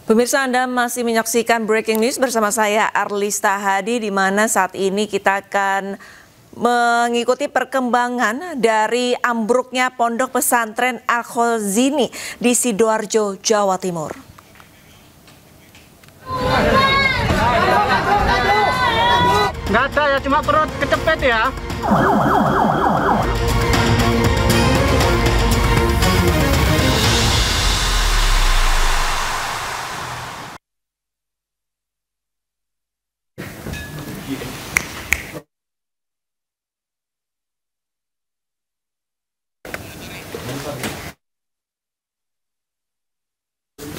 Pemirsa, Anda masih menyaksikan Breaking News bersama saya Arlista Hadi, di mana saat ini kita akan mengikuti perkembangan dari ambruknya Pondok Pesantren Al-Khozini di Sidoarjo, Jawa Timur. Nggak ada ya, cuma perut kecepet ya.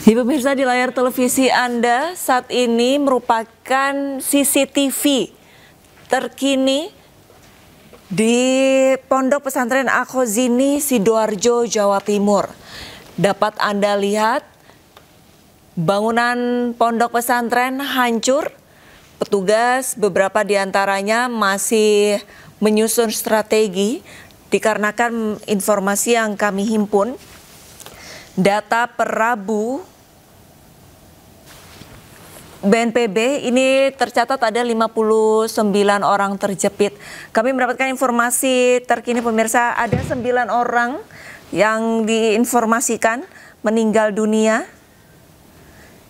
Pemirsa, di layar televisi Anda saat ini merupakan CCTV terkini di Pondok Pesantren Al-Khozini, Sidoarjo, Jawa Timur. Dapat Anda lihat bangunan pondok pesantren hancur. Petugas beberapa diantaranya masih menyusun strategi dikarenakan informasi yang kami himpun. Data per Rabu BNPB ini tercatat ada 59 orang terjepit. Kami mendapatkan informasi terkini pemirsa, ada 9 orang yang diinformasikan meninggal dunia.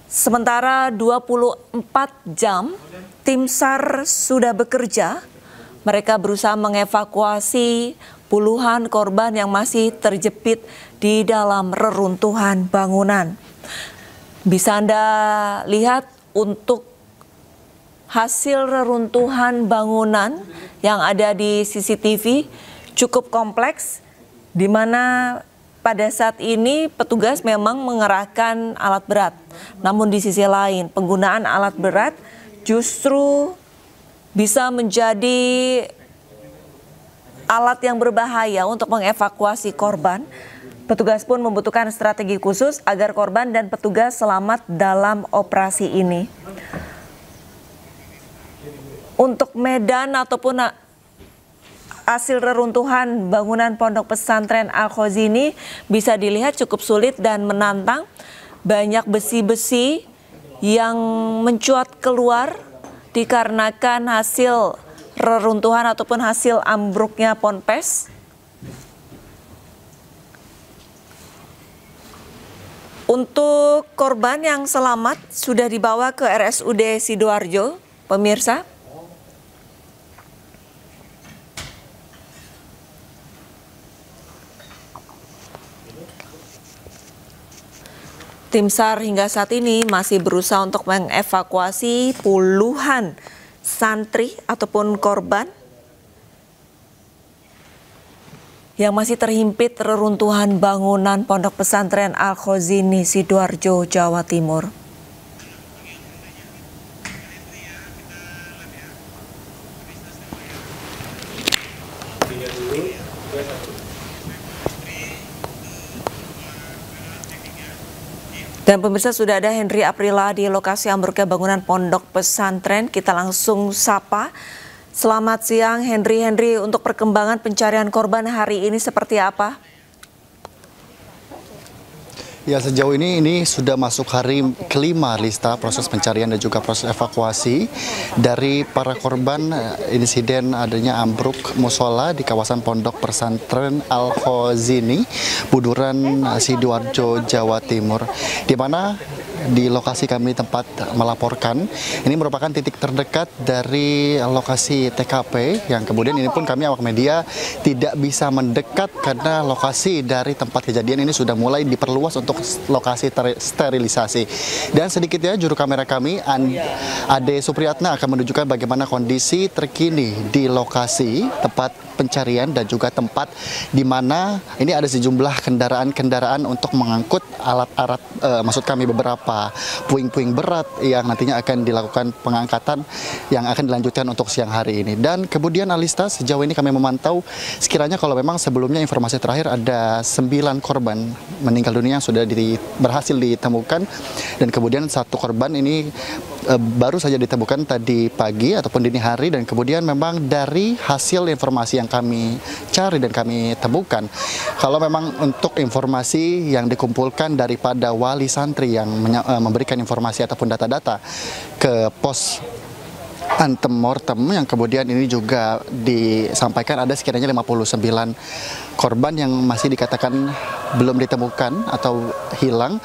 Sementara 24 jam tim SAR sudah bekerja. Mereka berusaha mengevakuasi puluhan korban yang masih terjepit di dalam reruntuhan bangunan. Bisa Anda lihat untuk hasil reruntuhan bangunan yang ada di CCTV cukup kompleks, di mana pada saat ini petugas memang mengerahkan alat berat. Namun di sisi lain, penggunaan alat berat justru bisa menjadi alat yang berbahaya untuk mengevakuasi korban. Petugas pun membutuhkan strategi khusus agar korban dan petugas selamat dalam operasi ini. Untuk medan ataupun hasil reruntuhan bangunan Pondok Pesantren Al-Khozini bisa dilihat cukup sulit dan menantang. Banyak besi-besi yang mencuat keluar dikarenakan hasil reruntuhan ataupun hasil ambruknya ponpes. Untuk korban yang selamat sudah dibawa ke RSUD Sidoarjo, pemirsa. Tim SAR hingga saat ini masih berusaha untuk mengevakuasi puluhan santri ataupun korban yang masih terhimpit reruntuhan bangunan Pondok Pesantren Al-Khozini, Sidoarjo, Jawa Timur. Dan pemirsa, sudah ada Henry Aprila di lokasi ambruknya bangunan Pondok Pesantren. Kita langsung sapa. Selamat siang Henry. Henry, untuk perkembangan pencarian korban hari ini seperti apa? Ya, sejauh ini sudah masuk hari kelima Lista proses pencarian dan juga proses evakuasi dari para korban insiden adanya ambruk musola di kawasan Pondok Pesantren Al-Khozini, Buduran, Sidoarjo, Jawa Timur, di mana di lokasi kami tempat melaporkan ini merupakan titik terdekat dari lokasi TKP, yang kemudian ini pun kami awak media tidak bisa mendekat karena lokasi dari tempat kejadian ini sudah mulai diperluas untuk lokasi sterilisasi. Dan sedikitnya juru kamera kami Ade Supriyatna akan menunjukkan bagaimana kondisi terkini di lokasi tempat pencarian dan juga tempat di mana ini ada sejumlah kendaraan-kendaraan untuk mengangkut alat-alat, maksud kami beberapa puing-puing berat yang nantinya akan dilakukan pengangkatan yang akan dilanjutkan untuk siang hari ini. Dan kemudian Alista, sejauh ini kami memantau sekiranya kalau memang sebelumnya informasi terakhir ada 9 korban meninggal dunia yang sudah berhasil ditemukan, dan kemudian satu korban ini baru saja ditemukan tadi pagi ataupun dini hari, dan kemudian memang dari hasil informasi yang kami cari dan kami temukan, kalau memang untuk informasi yang dikumpulkan daripada wali santri yang memberikan informasi ataupun data-data ke pos antemortem yang kemudian ini juga disampaikan ada sekiranya 59 korban yang masih dikatakan belum ditemukan atau hilang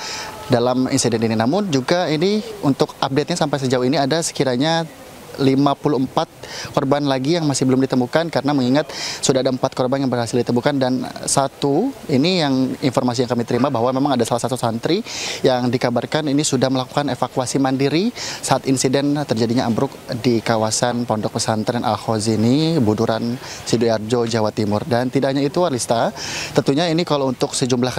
dalam insiden ini. Namun juga ini untuk update-nya sampai sejauh ini ada sekiranya 54 korban lagi yang masih belum ditemukan, karena mengingat sudah ada 4 korban yang berhasil ditemukan, dan satu ini yang informasi yang kami terima bahwa memang ada salah satu santri yang dikabarkan ini sudah melakukan evakuasi mandiri saat insiden terjadinya ambruk di kawasan Pondok Pesantren Al-Khazini, Buduran, Sidoarjo, Jawa Timur. Dan tidak hanya itu, Arlista, tentunya ini kalau untuk sejumlah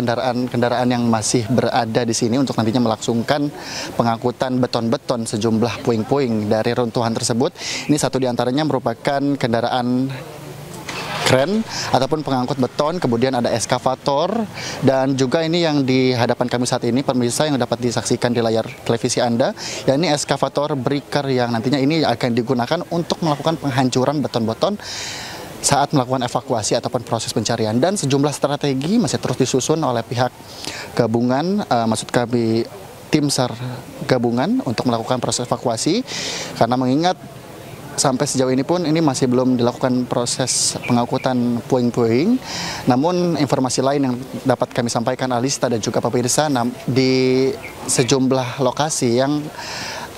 kendaraan yang masih berada di sini untuk nantinya melangsungkan pengangkutan beton-beton sejumlah puing-puing dari runtuhan tersebut. Ini satu diantaranya merupakan kendaraan kren ataupun pengangkut beton, kemudian ada eskavator, dan juga ini yang di hadapan kami saat ini, pemirsa, yang dapat disaksikan di layar televisi Anda, yakni eskavator breaker yang nantinya ini akan digunakan untuk melakukan penghancuran beton-beton saat melakukan evakuasi ataupun proses pencarian. Dan sejumlah strategi masih terus disusun oleh pihak gabungan, maksud kami tim SAR gabungan, untuk melakukan proses evakuasi, karena mengingat sampai sejauh ini pun ini masih belum dilakukan proses pengangkutan puing-puing. Namun informasi lain yang dapat kami sampaikan, Alista dan juga pemirsa, di sejumlah lokasi yang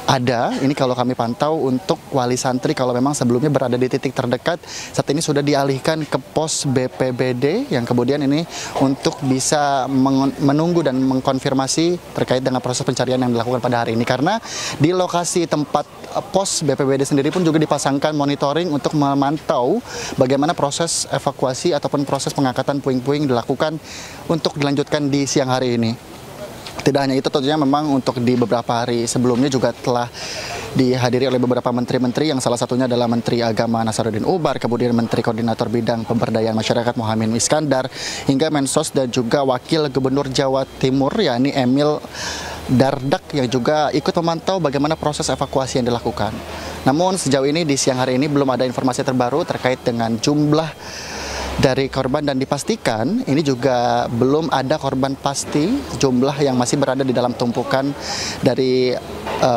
ada, ini kalau kami pantau untuk wali santri kalau memang sebelumnya berada di titik terdekat, saat ini sudah dialihkan ke pos BPBD yang kemudian ini untuk bisa menunggu dan mengkonfirmasi terkait dengan proses pencarian yang dilakukan pada hari ini. Karena di lokasi tempat pos BPBD sendiri pun juga dipasangkan monitoring untuk memantau bagaimana proses evakuasi ataupun proses pengangkatan puing-puing dilakukan untuk dilanjutkan di siang hari ini. Tidak hanya itu, tentunya memang untuk di beberapa hari sebelumnya juga telah dihadiri oleh beberapa menteri-menteri, yang salah satunya adalah Menteri Agama Nasaruddin Umar, kemudian Menteri Koordinator Bidang Pemberdayaan Masyarakat Muhammad Iskandar, hingga Mensos dan juga Wakil Gubernur Jawa Timur yakni Emil Dardak yang juga ikut memantau bagaimana proses evakuasi yang dilakukan. Namun sejauh ini di siang hari ini belum ada informasi terbaru terkait dengan jumlah dari korban, dan dipastikan ini juga belum ada korban pasti jumlah yang masih berada di dalam tumpukan dari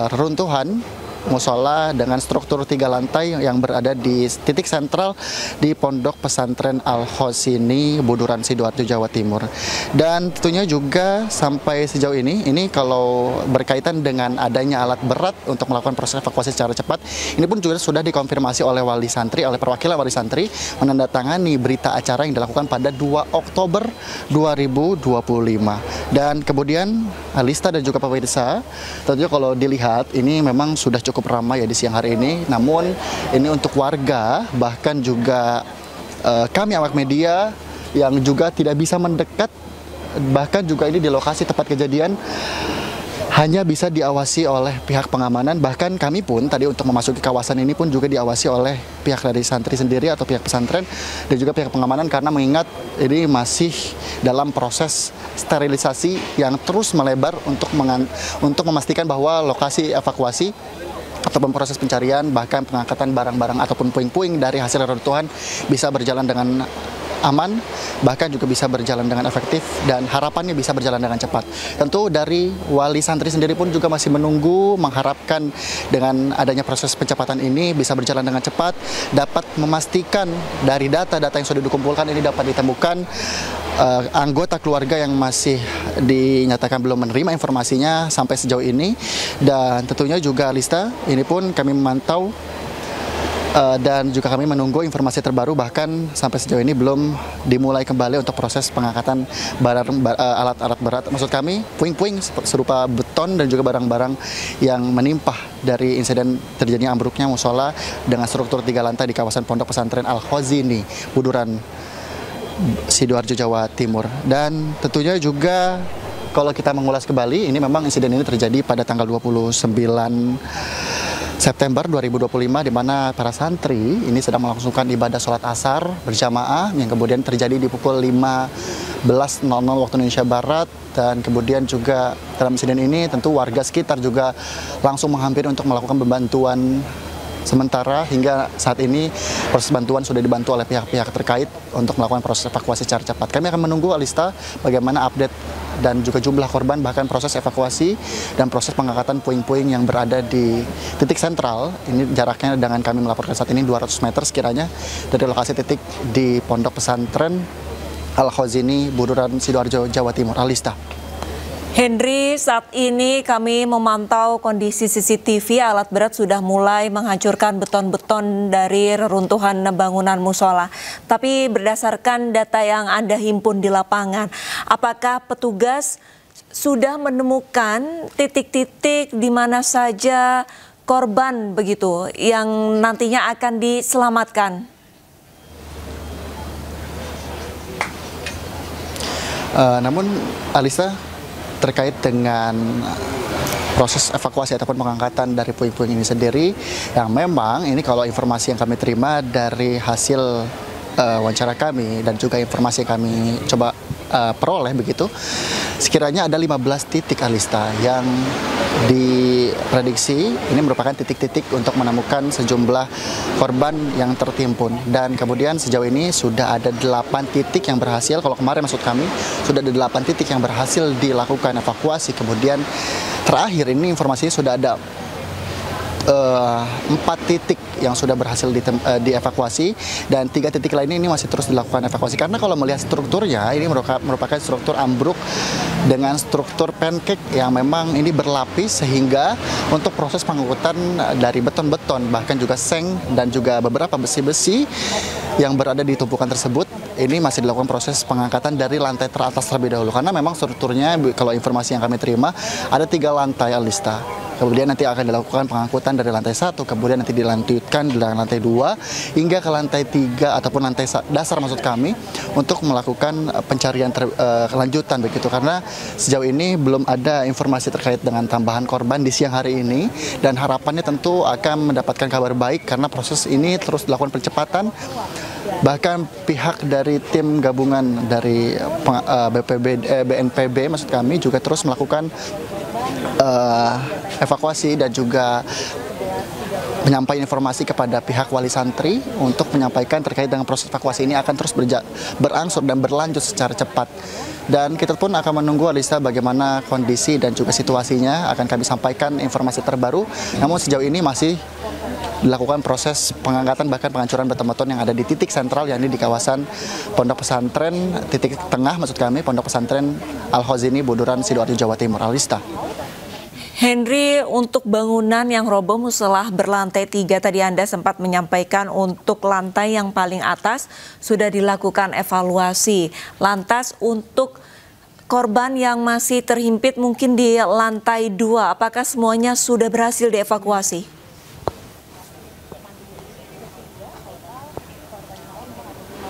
reruntuhan musola dengan struktur 3 lantai yang berada di titik sentral di Pondok Pesantren Al-Khazini, Buduran, Sidoarjo, Jawa Timur. Dan tentunya juga sampai sejauh ini kalau berkaitan dengan adanya alat berat untuk melakukan proses evakuasi secara cepat, ini pun juga sudah dikonfirmasi oleh wali santri, oleh perwakilan wali santri, menandatangani berita acara yang dilakukan pada 2 Oktober 2025. Dan kemudian Alista dan juga pemirsa, tentunya kalau dilihat ini memang sudah cukup ramai ya di siang hari ini. Namun ini untuk warga, bahkan juga kami awak media yang juga tidak bisa mendekat, bahkan juga ini di lokasi tempat kejadian hanya bisa diawasi oleh pihak pengamanan. Bahkan kami pun tadi untuk memasuki kawasan ini pun juga diawasi oleh pihak dari santri sendiri atau pihak pesantren dan juga pihak pengamanan, karena mengingat ini masih dalam proses sterilisasi yang terus melebar untuk memastikan bahwa lokasi evakuasi ataupun proses pencarian, bahkan pengangkatan barang-barang ataupun puing-puing dari hasil reruntuhan bisa berjalan dengan aman, bahkan juga bisa berjalan dengan efektif, dan harapannya bisa berjalan dengan cepat. Tentu dari wali santri sendiri pun juga masih menunggu, mengharapkan dengan adanya proses pencepatan ini bisa berjalan dengan cepat, dapat memastikan dari data-data yang sudah dikumpulkan ini dapat ditemukan anggota keluarga yang masih dinyatakan belum menerima informasinya sampai sejauh ini. Dan tentunya juga Lista, ini pun kami memantau dan juga kami menunggu informasi terbaru, bahkan sampai sejauh ini belum dimulai kembali untuk proses pengangkatan alat-alat berat, maksud kami puing-puing serupa beton dan juga barang-barang yang menimpah dari insiden terjadinya ambruknya musola dengan struktur 3 lantai di kawasan Pondok Pesantren Al-Khazini, Buduran, Sidoarjo, Jawa Timur. Dan tentunya juga kalau kita mengulas kembali, ini memang insiden ini terjadi pada tanggal 29 September 2025 di mana para santri ini sedang melangsungkan ibadah sholat asar berjamaah yang kemudian terjadi di pukul 15.00 waktu Indonesia Barat, dan kemudian juga dalam insiden ini tentu warga sekitar juga langsung menghampiri untuk melakukan pembantuan sementara. Hingga saat ini proses bantuan sudah dibantu oleh pihak-pihak terkait untuk melakukan proses evakuasi secara cepat. Kami akan menunggu, Alista, bagaimana update dan juga jumlah korban, bahkan proses evakuasi dan proses pengangkatan puing-puing yang berada di titik sentral. Ini jaraknya dengan kami melaporkan saat ini 200 meter sekiranya dari lokasi titik di Pondok Pesantren Al-Khazini, Buduran, Sidoarjo, Jawa Timur. Alista. Henry, saat ini kami memantau kondisi CCTV, alat berat sudah mulai menghancurkan beton-beton dari reruntuhan bangunan musola. Tapi berdasarkan data yang Anda himpun di lapangan, apakah petugas sudah menemukan titik-titik di mana saja korban begitu yang nantinya akan diselamatkan? Namun, Alisa, terkait dengan proses evakuasi ataupun pengangkatan dari puing-puing ini sendiri, yang memang ini kalau informasi yang kami terima dari hasil wawancara kami dan juga informasi yang kami coba peroleh begitu, sekiranya ada 15 titik, Alista, yang diprediksi ini merupakan titik-titik untuk menemukan sejumlah korban yang tertimbun. Dan kemudian sejauh ini sudah ada 8 titik yang berhasil, kalau kemarin maksud kami sudah ada 8 titik yang berhasil dilakukan evakuasi. Kemudian terakhir ini informasinya sudah ada 4 titik yang sudah berhasil dievakuasi, dan 3 titik lainnya ini masih terus dilakukan evakuasi. Karena kalau melihat strukturnya, ini merupakan struktur ambruk dengan struktur pancake yang memang ini berlapis, sehingga untuk proses pengangkutan dari beton-beton, bahkan juga seng dan juga beberapa besi-besi yang berada di tumpukan tersebut, ini masih dilakukan proses pengangkatan dari lantai teratas terlebih dahulu. Karena memang strukturnya, kalau informasi yang kami terima, ada 3 lantai, Alista. Kemudian nanti akan dilakukan pengangkutan dari lantai 1, kemudian nanti dilanjutkan di lantai 2, hingga ke lantai 3 ataupun lantai dasar maksud kami, untuk melakukan pencarian kelanjutan begitu. Karena sejauh ini belum ada informasi terkait dengan tambahan korban di siang hari ini, dan harapannya tentu akan mendapatkan kabar baik karena proses ini terus dilakukan percepatan. Bahkan pihak dari tim gabungan dari BNPB maksud kami juga terus melakukan evakuasi dan juga menyampaikan informasi kepada pihak wali santri untuk menyampaikan terkait dengan proses evakuasi ini akan terus berangsur dan berlanjut secara cepat. Dan kita pun akan menunggu, Alisa, bagaimana kondisi dan juga situasinya, akan kami sampaikan informasi terbaru. Namun sejauh ini masih dilakukan proses pengangkatan bahkan penghancuran beton-beton yang ada di titik sentral, yakni di kawasan Pondok Pesantren, titik tengah maksud kami, Pondok Pesantren Al-Khazini, Buduran, Sidoarjo, Jawa Timur. Alista. Henry, untuk bangunan yang roboh musola berlantai 3 tadi Anda sempat menyampaikan untuk lantai yang paling atas sudah dilakukan evaluasi. Lantas untuk korban yang masih terhimpit mungkin di lantai 2, apakah semuanya sudah berhasil dievakuasi?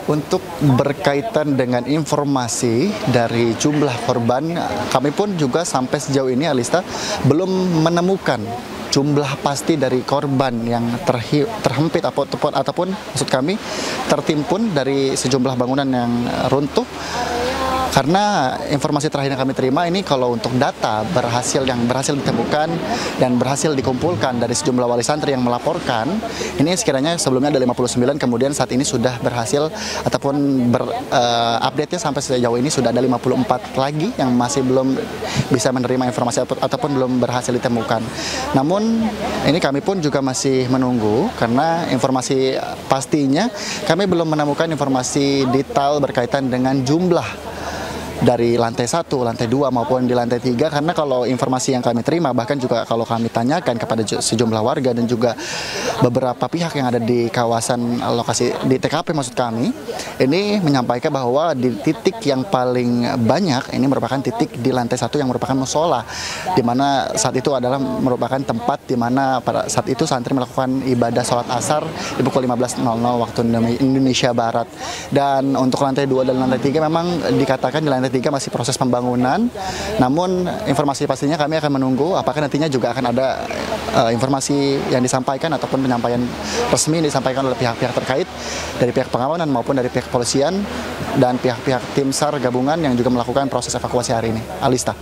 Untuk berkaitan dengan informasi dari jumlah korban, kami pun juga sampai sejauh ini, Alista, belum menemukan jumlah pasti dari korban yang terhimpit ataupun maksud kami tertimbun dari sejumlah bangunan yang runtuh. Karena informasi terakhir yang kami terima ini, kalau untuk data yang berhasil ditemukan dan berhasil dikumpulkan dari sejumlah wali santri yang melaporkan, ini sekiranya sebelumnya ada 59, kemudian saat ini sudah berhasil ataupun update-nya sampai sejauh ini sudah ada 54 lagi yang masih belum bisa menerima informasi ataupun belum berhasil ditemukan. Namun ini kami pun juga masih menunggu, karena informasi pastinya kami belum menemukan informasi detail berkaitan dengan jumlah dari lantai 1, lantai 2 maupun di lantai 3, karena kalau informasi yang kami terima, bahkan juga kalau kami tanyakan kepada sejumlah warga dan juga beberapa pihak yang ada di kawasan lokasi di TKP maksud kami, ini menyampaikan bahwa di titik yang paling banyak ini merupakan titik di lantai 1 yang merupakan musola, di mana saat itu adalah merupakan tempat di mana pada saat itu santri melakukan ibadah sholat asar di pukul 15.00 waktu Indonesia Barat. Dan untuk lantai 2 dan lantai 3 memang dikatakan di lantai lantai 3 masih proses pembangunan. Namun informasi pastinya kami akan menunggu apakah nantinya juga akan ada informasi yang disampaikan ataupun penyampaian resmi yang disampaikan oleh pihak-pihak terkait dari pihak pengamanan maupun dari pihak kepolisian dan pihak-pihak tim SAR gabungan yang juga melakukan proses evakuasi hari ini. Alista.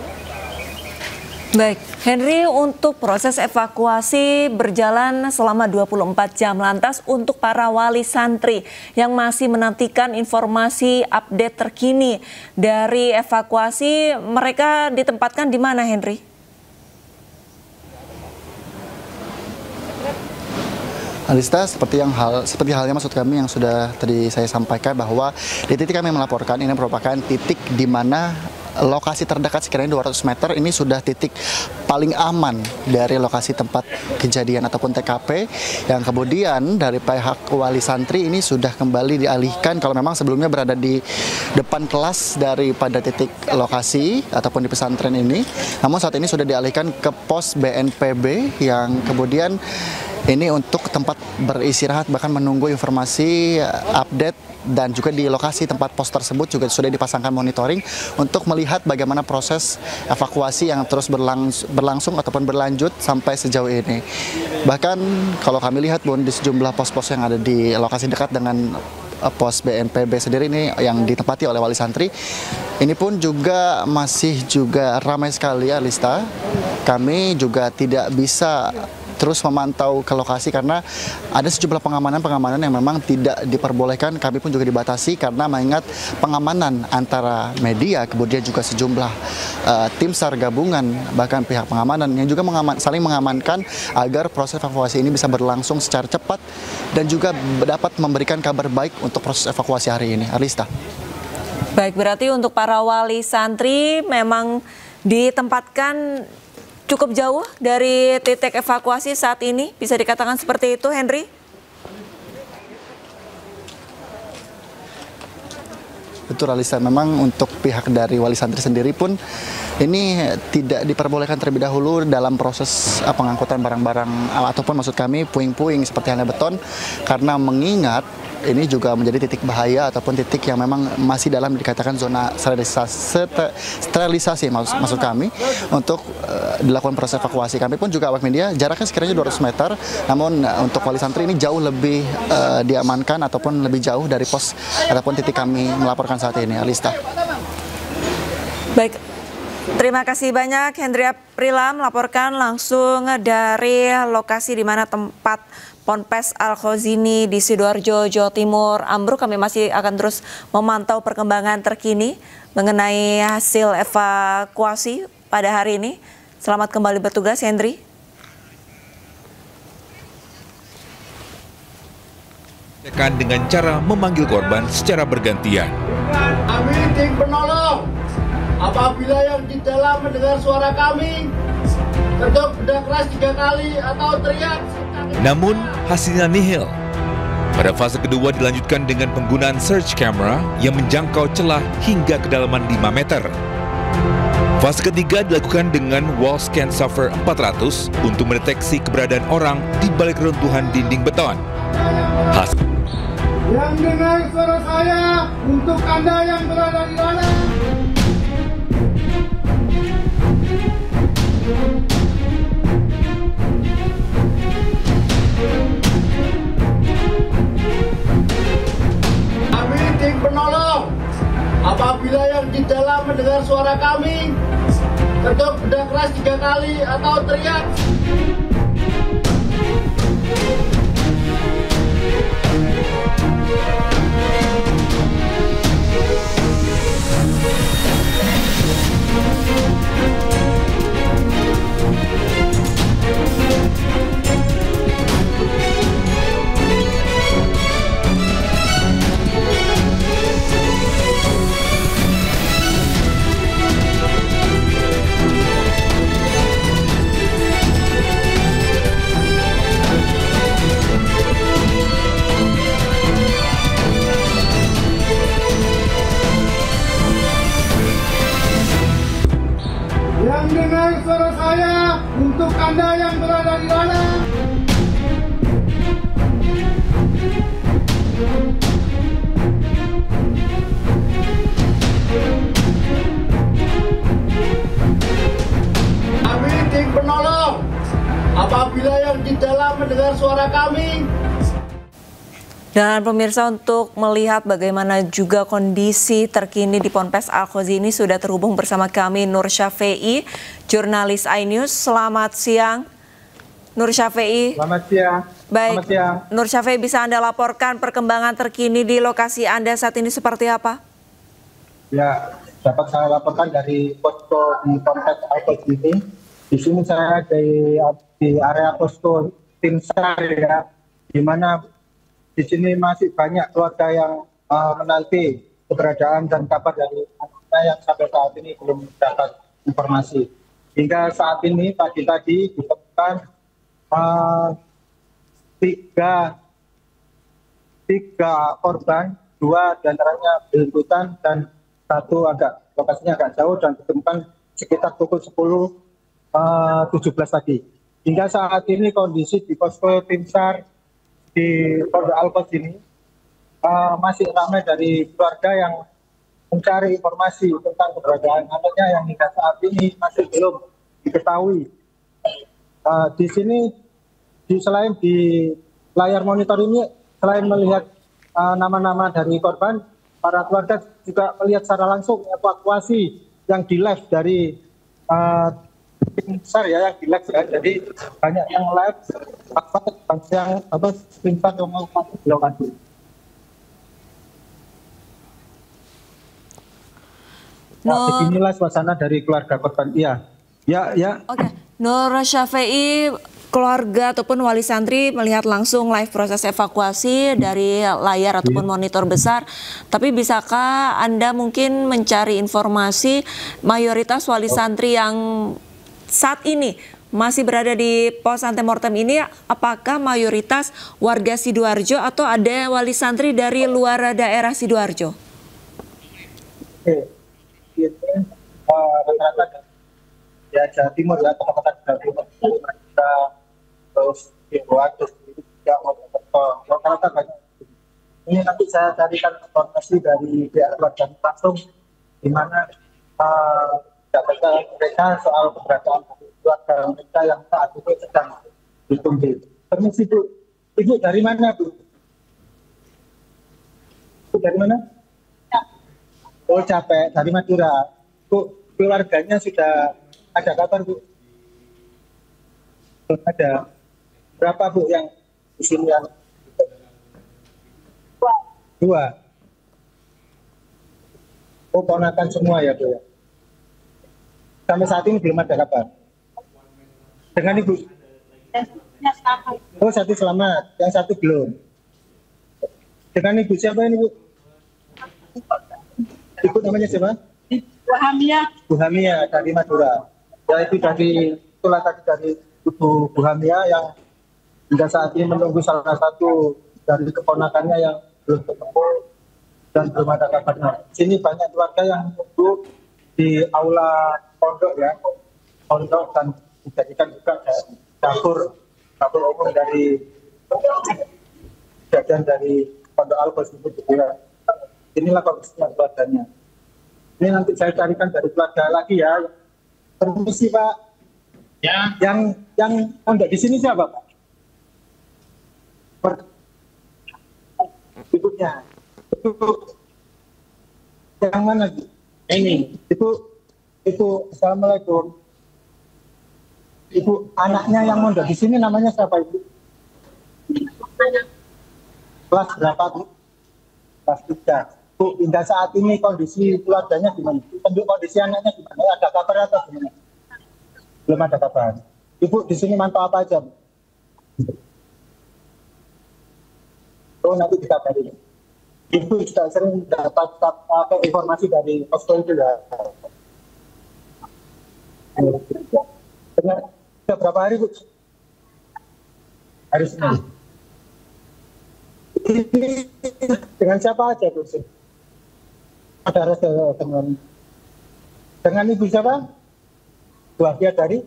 Baik, Henry, untuk proses evakuasi berjalan selama 24 jam. Lantas untuk para wali santri yang masih menantikan informasi update terkini dari evakuasi, mereka ditempatkan di mana, Henry? Alista, seperti halnya maksud kami yang sudah tadi saya sampaikan bahwa di titik kami melaporkan ini merupakan titik di mana lokasi terdekat sekiranya 200 meter ini sudah titik paling aman dari lokasi tempat kejadian ataupun TKP, yang kemudian dari pihak wali santri ini sudah kembali dialihkan kalau memang sebelumnya berada di depan kelas daripada titik lokasi ataupun di pesantren ini, namun saat ini sudah dialihkan ke pos BNPB yang kemudian ini untuk tempat beristirahat bahkan menunggu informasi update, dan juga di lokasi tempat pos tersebut juga sudah dipasangkan monitoring untuk melihat bagaimana proses evakuasi yang terus berlangsung ataupun berlanjut sampai sejauh ini. Bahkan kalau kami lihat Bun, di sejumlah pos-pos yang ada di lokasi dekat dengan pos BNPB sendiri ini yang ditempati oleh wali santri, ini pun juga masih ramai sekali, Alista. Kami juga tidak bisa terus memantau ke lokasi karena ada sejumlah pengamanan yang memang tidak diperbolehkan. Kami pun juga dibatasi karena mengingat pengamanan antara media, kemudian juga sejumlah tim SAR gabungan, bahkan pihak pengamanan yang juga saling mengamankan agar proses evakuasi ini bisa berlangsung secara cepat dan juga dapat memberikan kabar baik untuk proses evakuasi hari ini. Arlista. Baik, berarti untuk para wali santri memang ditempatkan cukup jauh dari titik evakuasi saat ini, bisa dikatakan seperti itu, Henry? Betul, Alisa. Memang untuk pihak dari wali santri sendiri pun ini tidak diperbolehkan terlebih dahulu dalam proses pengangkutan barang-barang ataupun maksud kami puing-puing seperti halnya beton, karena mengingat ini juga menjadi titik bahaya ataupun titik yang memang masih dalam dikatakan zona sterilisasi maksud kami untuk dilakukan proses evakuasi. Kami pun juga awak media jaraknya sekiranya 200 meter, namun untuk wali santri ini jauh lebih diamankan ataupun lebih jauh dari pos ataupun titik kami melaporkan saat ini. Alista. Baik, terima kasih banyak Hendry Aprila melaporkan langsung dari lokasi di mana tempat Ponpes Al-Khozini di Sidoarjo, Jawa Timur ambruk. Kami masih akan terus memantau perkembangan terkini mengenai hasil evakuasi pada hari ini. Selamat kembali bertugas, Henry. Dengan cara memanggil korban secara bergantian. Kami ingin penolong. Apabila yang di dalam mendengar suara kami, ketuk benda keras 3 kali atau teriak. Namun hasilnya nihil. Pada fase kedua dilanjutkan dengan penggunaan search camera yang menjangkau celah hingga kedalaman 5 meter. Fase ketiga dilakukan dengan wall scan software 400 untuk mendeteksi keberadaan orang di balik runtuhan dinding beton. Yang dengar suara saya, untuk Anda yang berada di dalam. Kami ingin penolong. Apabila yang di dalam mendengar suara kami, ketuk benda keras 3 kali atau teriak. Yang dengar suara saya, untuk Anda yang berada di dalam. Apabila yang di dalam mendengar suara kami, Dan pemirsa, untuk melihat bagaimana juga kondisi terkini di Ponpes Al-Khozi ini sudah terhubung bersama kami Nur Syafei, jurnalis iNews. Selamat siang, Nur Syafei. Selamat siang. Baik, Selamat siang. Nur Syafei, bisa Anda laporkan perkembangan terkini di lokasi Anda saat ini seperti apa? Ya, dapat saya laporkan dari posko di Ponpes Al-Khozi ini. Di sini saya di area posko Tim SAR ya, di mana di sini masih banyak keluarga yang menanti keberadaan dan kabar dari anaknya yang sampai saat ini belum dapat informasi. Hingga saat ini pagi tadi ditemukan tiga korban, 2 diantaranya beruntutan dan 1 lokasinya agak jauh dan ditemukan sekitar pukul 10.17 pagi. Hingga saat ini kondisi di posko Tim SAR di Pondok Al-Khozi ini masih ramai dari keluarga yang mencari informasi tentang keberadaan anaknya yang hingga saat ini masih belum diketahui. Di sini selain di layar monitor ini, selain melihat nama-nama dari korban, para keluarga juga melihat secara langsung evakuasi yang di live dari Tim SAR ya, yang di live ya. Jadi banyak yang live yang Tim SAR yang mau masuk di lokasi. Beginilah suasana dari keluarga korban. Iya. Ya. Oke, Nur Syafei, keluarga ataupun wali santri melihat langsung live proses evakuasi dari layar ataupun monitor besar. Tapi bisakah Anda mungkin mencari informasi mayoritas wali santri yang saat ini masih berada di pos antemortem ini, apakah mayoritas warga Sidoarjo atau ada wali santri dari luar daerah Sidoarjo? Ini rata-rata ya Jawa Timur ya, kota-kota Jawa Timur, kita terus Sidoarjo terus juga rata-rata banyak. Ini nanti saya carikan informasi dari pihak keluarga langsung di mana dapatkan mereka soal keberadaan keluarga mereka yang saat itu sedang ditunggu. Permisi Bu, Ibu dari mana Bu? Ibu dari mana? Oh Capek, dari Madura. Bu, keluarganya sudah ada kabar Bu? Ada. Berapa Bu yang di sini yang? 2. Oh ponakan semua ya Bu ya? Sampai saat ini belum ada kabar. Dengan Ibu? Oh, 1 selamat, yang 1 belum. Dengan Ibu siapa ini Bu? Ibu namanya siapa? Bu Hamia dari Madura. Ya itu itulah tadi dari Ibu Hamia yang hingga saat ini menunggu salah satu dari keponakannya yang belum ketemu dan belum ada kabarnya. Sini banyak keluarga yang menunggu di aula pondok ya, pondok dan dijadikan juga dapur umum dari jajan dari Pondok Al-Khozi itu juga. Inilah kondisinya keluarganya. Ini nanti saya carikan dari keluarga lagi ya. Permisi Pak. Ya. Yang pondok di sini siapa Pak? Ibunya. Itu yang mana Bu? Ini. Ibu, Assalamualaikum. Ibu, anaknya yang mondok di sini namanya siapa Ibu? Kelas berapa Bu? Kelas 3. Bu, hingga saat ini kondisi keluarganya gimana? Kondisi anaknya gimana? Ada kabar atau gimana? Belum ada kabar. Ibu di sini mantau apa aja Bu? Oh nanti dikabari. Ibu juga sering dapat informasi dari posko itu ya. Sudah berapa hari Bu? Hari Senin. Ini dengan siapa aja Bu? Ada rasa dengan Ibu siapa? Buahnya dari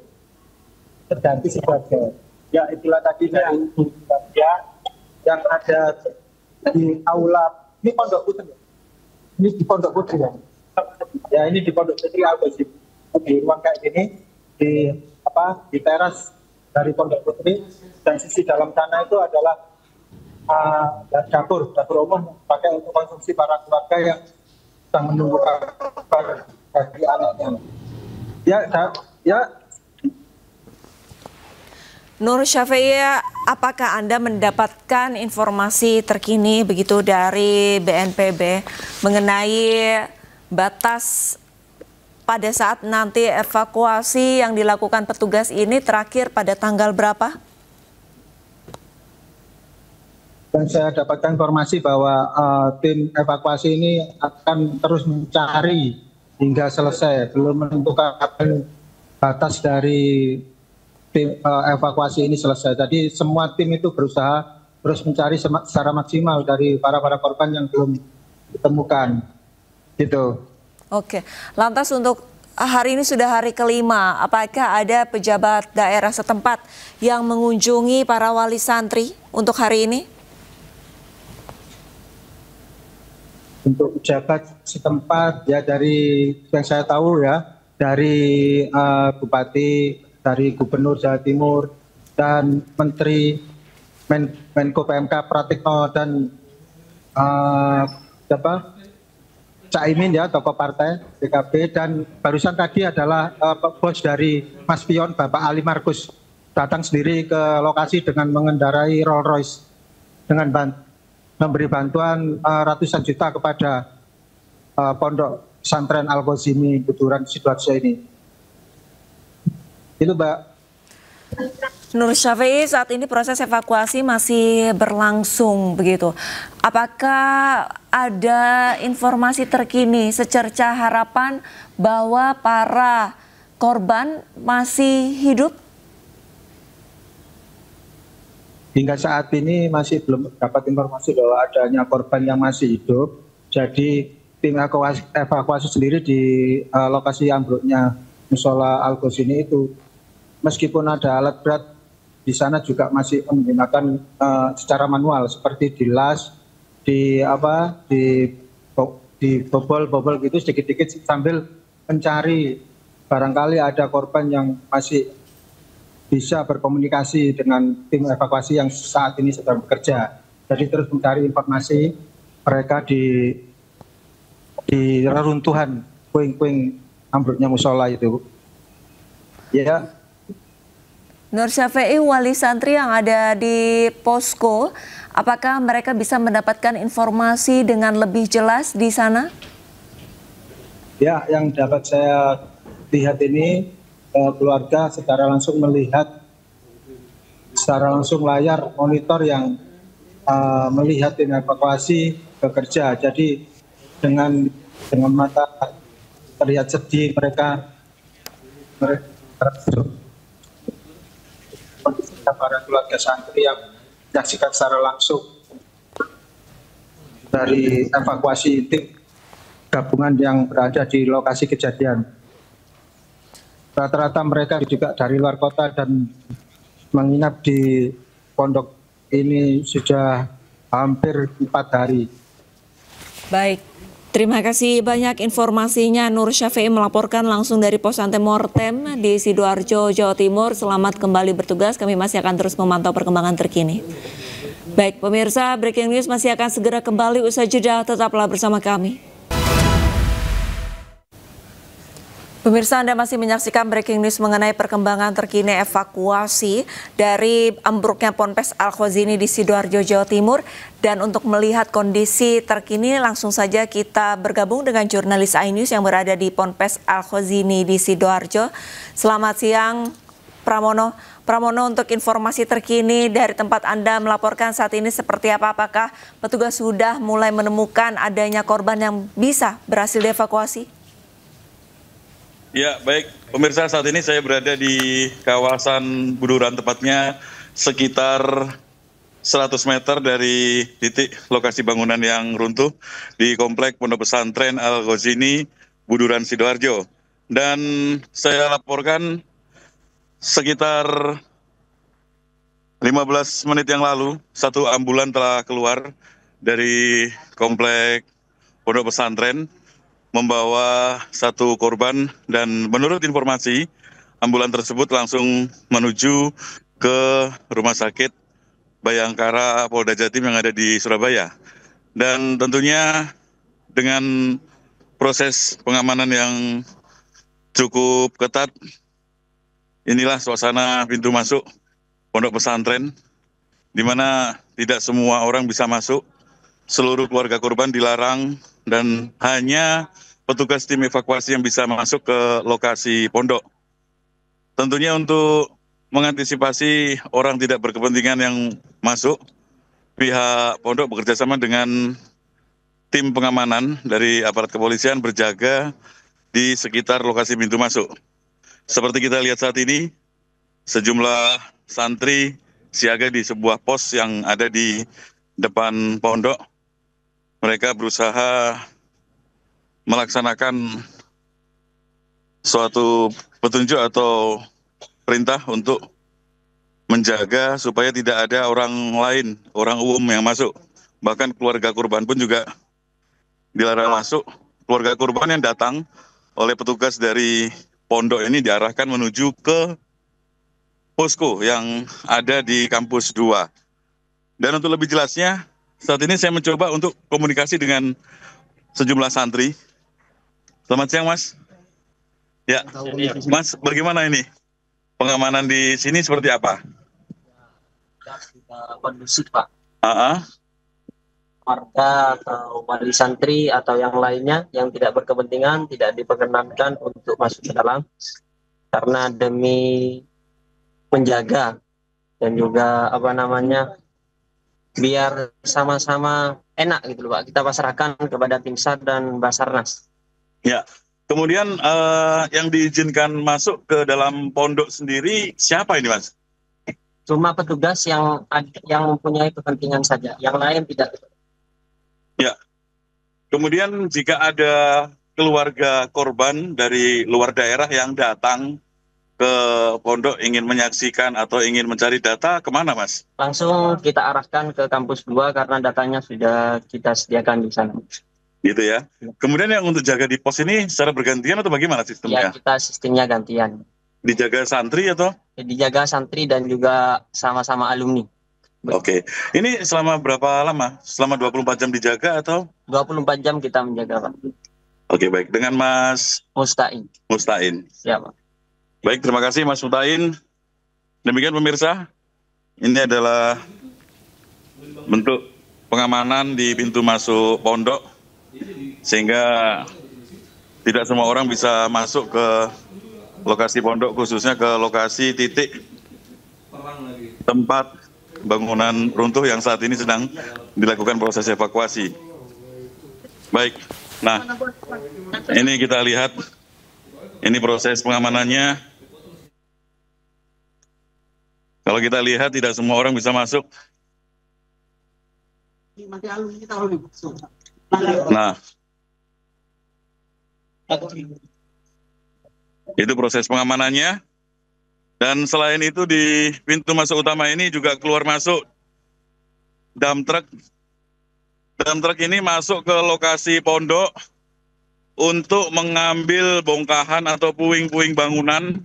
terganti Sidoarjo. Ya itulah tadi dari Ibu yang ada di aula. Ini Pondok Putri ya? Ini di Pondok Putri ya? Ya ini di Pondok Putri Al-Khozi. Di ruang kayak gini, di teras dari Pondok Putri, dan sisi dalam sana itu adalah dapur umum pakai untuk konsumsi para keluarga yang sedang menunggu kabar dari anaknya. Ya. Nur Syafei, apakah Anda mendapatkan informasi terkini begitu dari BNPB mengenai batas pada saat nanti evakuasi yang dilakukan petugas ini terakhir pada tanggal berapa? Dan saya dapatkan informasi bahwa tim evakuasi ini akan terus mencari hingga selesai, belum menentukan batas dari tim evakuasi ini selesai. Jadi semua tim itu berusaha terus mencari secara maksimal dari para korban yang belum ditemukan. Gitu. Oke, lantas untuk hari ini sudah hari kelima, apakah ada pejabat daerah setempat yang mengunjungi para wali santri untuk hari ini? Untuk pejabat setempat ya, dari yang saya tahu ya, dari Bupati, dari Gubernur Jawa Timur, dan Menteri Menko PMK Pratikno, dan Caimin ya, tokoh partai PKB, dan barusan tadi adalah bos dari Mas Pion, Bapak Ali Markus, datang sendiri ke lokasi dengan mengendarai Rolls Royce dengan memberi bantuan ratusan juta kepada Pondok Pesantren Al-Ghazini Buduran Sidoarjo ini. Itu Mbak. Nur Syafei, saat ini proses evakuasi masih berlangsung begitu. Apakah ada informasi terkini secerca harapan bahwa para korban masih hidup? Hingga saat ini masih belum dapat informasi bahwa adanya korban yang masih hidup. Jadi tim evakuasi sendiri di lokasi ambruknya musola Al-Ghazini itu, meskipun ada alat berat di sana juga masih menggunakan secara manual, seperti dilas, di bobol gitu sedikit-sedikit sambil mencari barangkali ada korban yang masih bisa berkomunikasi dengan tim evakuasi yang saat ini sedang bekerja. Jadi terus mencari informasi mereka di reruntuhan puing-puing ambruknya musola itu. Ya. Nur Syafei, wali santri yang ada di posko, apakah mereka bisa mendapatkan informasi dengan lebih jelas di sana? Ya, yang dapat saya lihat ini, keluarga secara langsung melihat secara langsung layar monitor yang melihat tim evakuasi bekerja. Jadi dengan mata terlihat sedih mereka para keluarga santri yang menyaksikan secara langsung dari evakuasi tim gabungan yang berada di lokasi kejadian. Rata-rata mereka juga dari luar kota dan menginap di pondok ini sudah hampir 4 hari. Baik, terima kasih banyak informasinya. Nur Syafei melaporkan langsung dari Pos Antemortem di Sidoarjo, Jawa Timur. Selamat kembali bertugas, kami masih akan terus memantau perkembangan terkini. Baik, pemirsa, Breaking News masih akan segera kembali usai jeda, tetaplah bersama kami. Pemirsa, Anda masih menyaksikan Breaking News mengenai perkembangan terkini evakuasi dari ambruknya Ponpes Al-Ghazini di Sidoarjo, Jawa Timur. Dan untuk melihat kondisi terkini, langsung saja kita bergabung dengan jurnalis iNews yang berada di Ponpes Al-Ghazini di Sidoarjo. Selamat siang, Pramono. Pramono, untuk informasi terkini dari tempat Anda melaporkan saat ini seperti apa? Apakah petugas sudah mulai menemukan adanya korban yang bisa berhasil dievakuasi? Ya, baik. Pemirsa, saat ini saya berada di kawasan Buduran, tepatnya sekitar 100 meter dari titik lokasi bangunan yang runtuh di Komplek Pondok Pesantren Al-Ghazini, Buduran, Sidoarjo. Dan saya laporkan sekitar 15 menit yang lalu, satu ambulan telah keluar dari Komplek Pondok Pesantren membawa satu korban, dan menurut informasi ambulan tersebut langsung menuju ke Rumah Sakit Bayangkara Polda Jatim yang ada di Surabaya. Dan tentunya dengan proses pengamanan yang cukup ketat, inilah suasana pintu masuk pondok pesantren, di mana tidak semua orang bisa masuk. Seluruh keluarga korban dilarang dan hanya petugas tim evakuasi yang bisa masuk ke lokasi pondok. Tentunya untuk mengantisipasi orang tidak berkepentingan yang masuk, pihak pondok bekerjasama dengan tim pengamanan dari aparat kepolisian berjaga di sekitar lokasi pintu masuk. Seperti kita lihat saat ini, sejumlah santri siaga di sebuah pos yang ada di depan pondok. Mereka berusaha melaksanakan suatu petunjuk atau perintah untuk menjaga supaya tidak ada orang lain, orang umum yang masuk. Bahkan keluarga korban pun juga dilarang masuk. Keluarga korban yang datang oleh petugas dari pondok ini diarahkan menuju ke posko yang ada di kampus 2. Dan untuk lebih jelasnya, saat ini saya mencoba untuk komunikasi dengan sejumlah santri. Selamat siang, Mas. Ya, Mas, bagaimana ini? Pengamanan di sini seperti apa? Sudah kondusif, Pak. Ah, Warga atau wali santri atau yang lainnya yang tidak berkepentingan tidak diperkenankan untuk masuk ke dalam karena demi menjaga dan juga biar sama-sama enak gitu loh, Pak. Kita pasrahkan kepada tim SAR dan Basarnas. ya. Kemudian yang diizinkan masuk ke dalam pondok sendiri siapa ini, Mas? Cuma petugas yang mempunyai kepentingan saja, yang lain tidak. Ya. Kemudian jika ada keluarga korban dari luar daerah yang datang ke pondok ingin menyaksikan atau ingin mencari data, kemana, Mas? Langsung kita arahkan ke kampus 2 karena datanya sudah kita sediakan di sana. Gitu ya. Kemudian yang untuk jaga di pos ini secara bergantian atau bagaimana Ya, sistemnya? kita sistemnya gantian. Dijaga santri atau? Dijaga santri dan juga sama-sama alumni. Oke. Ini selama berapa lama? Selama 24 jam dijaga atau? 24 jam kita menjaga, Pak. Oke, baik. Dengan Mas Mustain. Mustain. Ya, Pak. Baik, terima kasih Mas Mustain. Demikian pemirsa, ini adalah bentuk pengamanan di pintu masuk pondok, sehingga tidak semua orang bisa masuk ke lokasi pondok, khususnya ke lokasi titik tempat bangunan runtuh yang saat ini sedang dilakukan proses evakuasi. Baik, nah ini kita lihat, ini proses pengamanannya. Kalau kita lihat tidak semua orang bisa masuk. Nah, itu proses pengamanannya. Dan selain itu di pintu masuk utama ini juga keluar masuk dump truck. Dump truck ini masuk ke lokasi pondok untuk mengambil bongkahan atau puing-puing bangunan,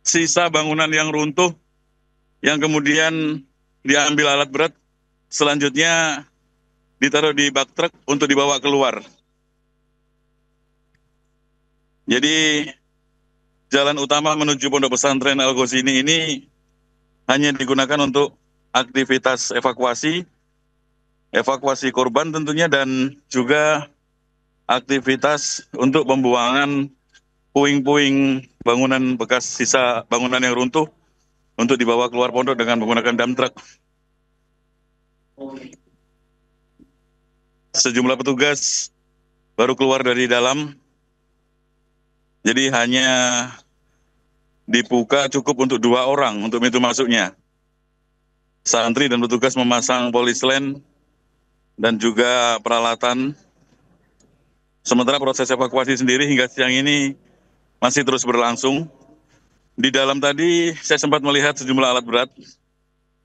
sisa bangunan yang runtuh, yang kemudian diambil alat berat, selanjutnya ditaruh di bak truk untuk dibawa keluar. Jadi jalan utama menuju pondok pesantren Al-Ghazini ini hanya digunakan untuk aktivitas evakuasi korban tentunya, dan juga aktivitas untuk pembuangan puing-puing bangunan bekas sisa bangunan yang runtuh untuk dibawa keluar pondok dengan menggunakan dump truck. Sejumlah petugas baru keluar dari dalam. Jadi hanya dibuka cukup untuk 2 orang untuk pintu masuknya. Santri dan petugas memasang polislen dan juga peralatan. Sementara proses evakuasi sendiri hingga siang ini masih terus berlangsung. Di dalam tadi saya sempat melihat sejumlah alat berat.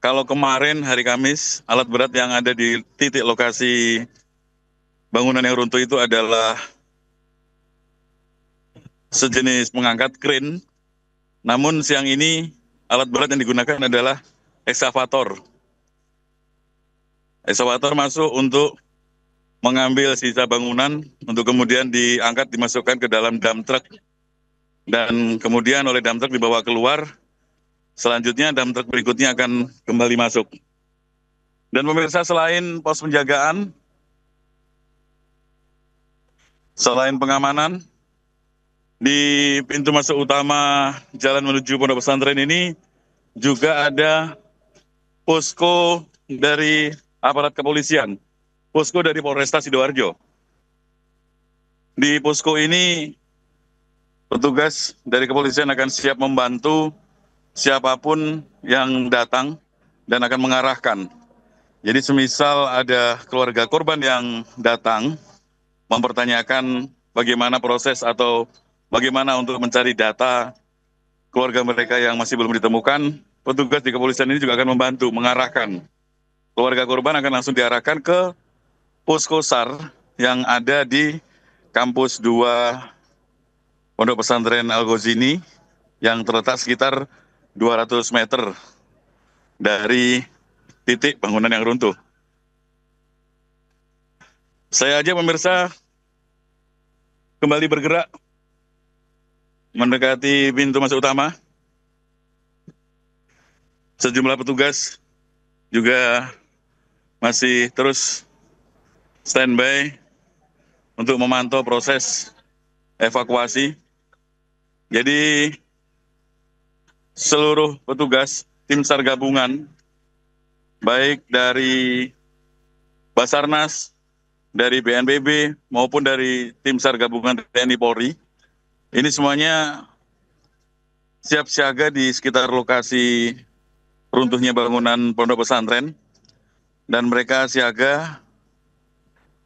Kalau kemarin hari Kamis, alat berat yang ada di titik lokasi bangunan yang runtuh itu adalah sejenis pengangkat crane. Namun siang ini alat berat yang digunakan adalah ekskavator. Ekskavator masuk untuk mengambil sisa bangunan untuk kemudian diangkat, dimasukkan ke dalam dump truck, dan kemudian oleh dump truck dibawa keluar. Selanjutnya dump truck berikutnya akan kembali masuk. Dan pemirsa, selain pos penjagaan, selain pengamanan, di pintu masuk utama jalan menuju Pondok Pesantren ini juga ada posko dari aparat kepolisian, posko dari Polresta Sidoarjo. Di posko ini, petugas dari kepolisian akan siap membantu siapapun yang datang dan akan mengarahkan. Jadi semisal ada keluarga korban yang datang mempertanyakan bagaimana proses atau bagaimana untuk mencari data keluarga mereka yang masih belum ditemukan, petugas di kepolisian ini juga akan membantu mengarahkan. Keluarga korban akan langsung diarahkan ke posko SAR yang ada di kampus 2 Pondok Pesantren Al-Ghazini yang terletak sekitar 200 meter dari titik bangunan yang runtuh. Saya aja pemirsa kembali bergerak mendekati pintu masuk utama. Sejumlah petugas juga masih terus standby untuk memantau proses evakuasi. Jadi seluruh petugas tim SAR gabungan, baik dari Basarnas, dari BNPB, maupun dari tim SAR gabungan TNI Polri, ini semuanya siap siaga di sekitar lokasi runtuhnya bangunan Pondok Pesantren, dan mereka siaga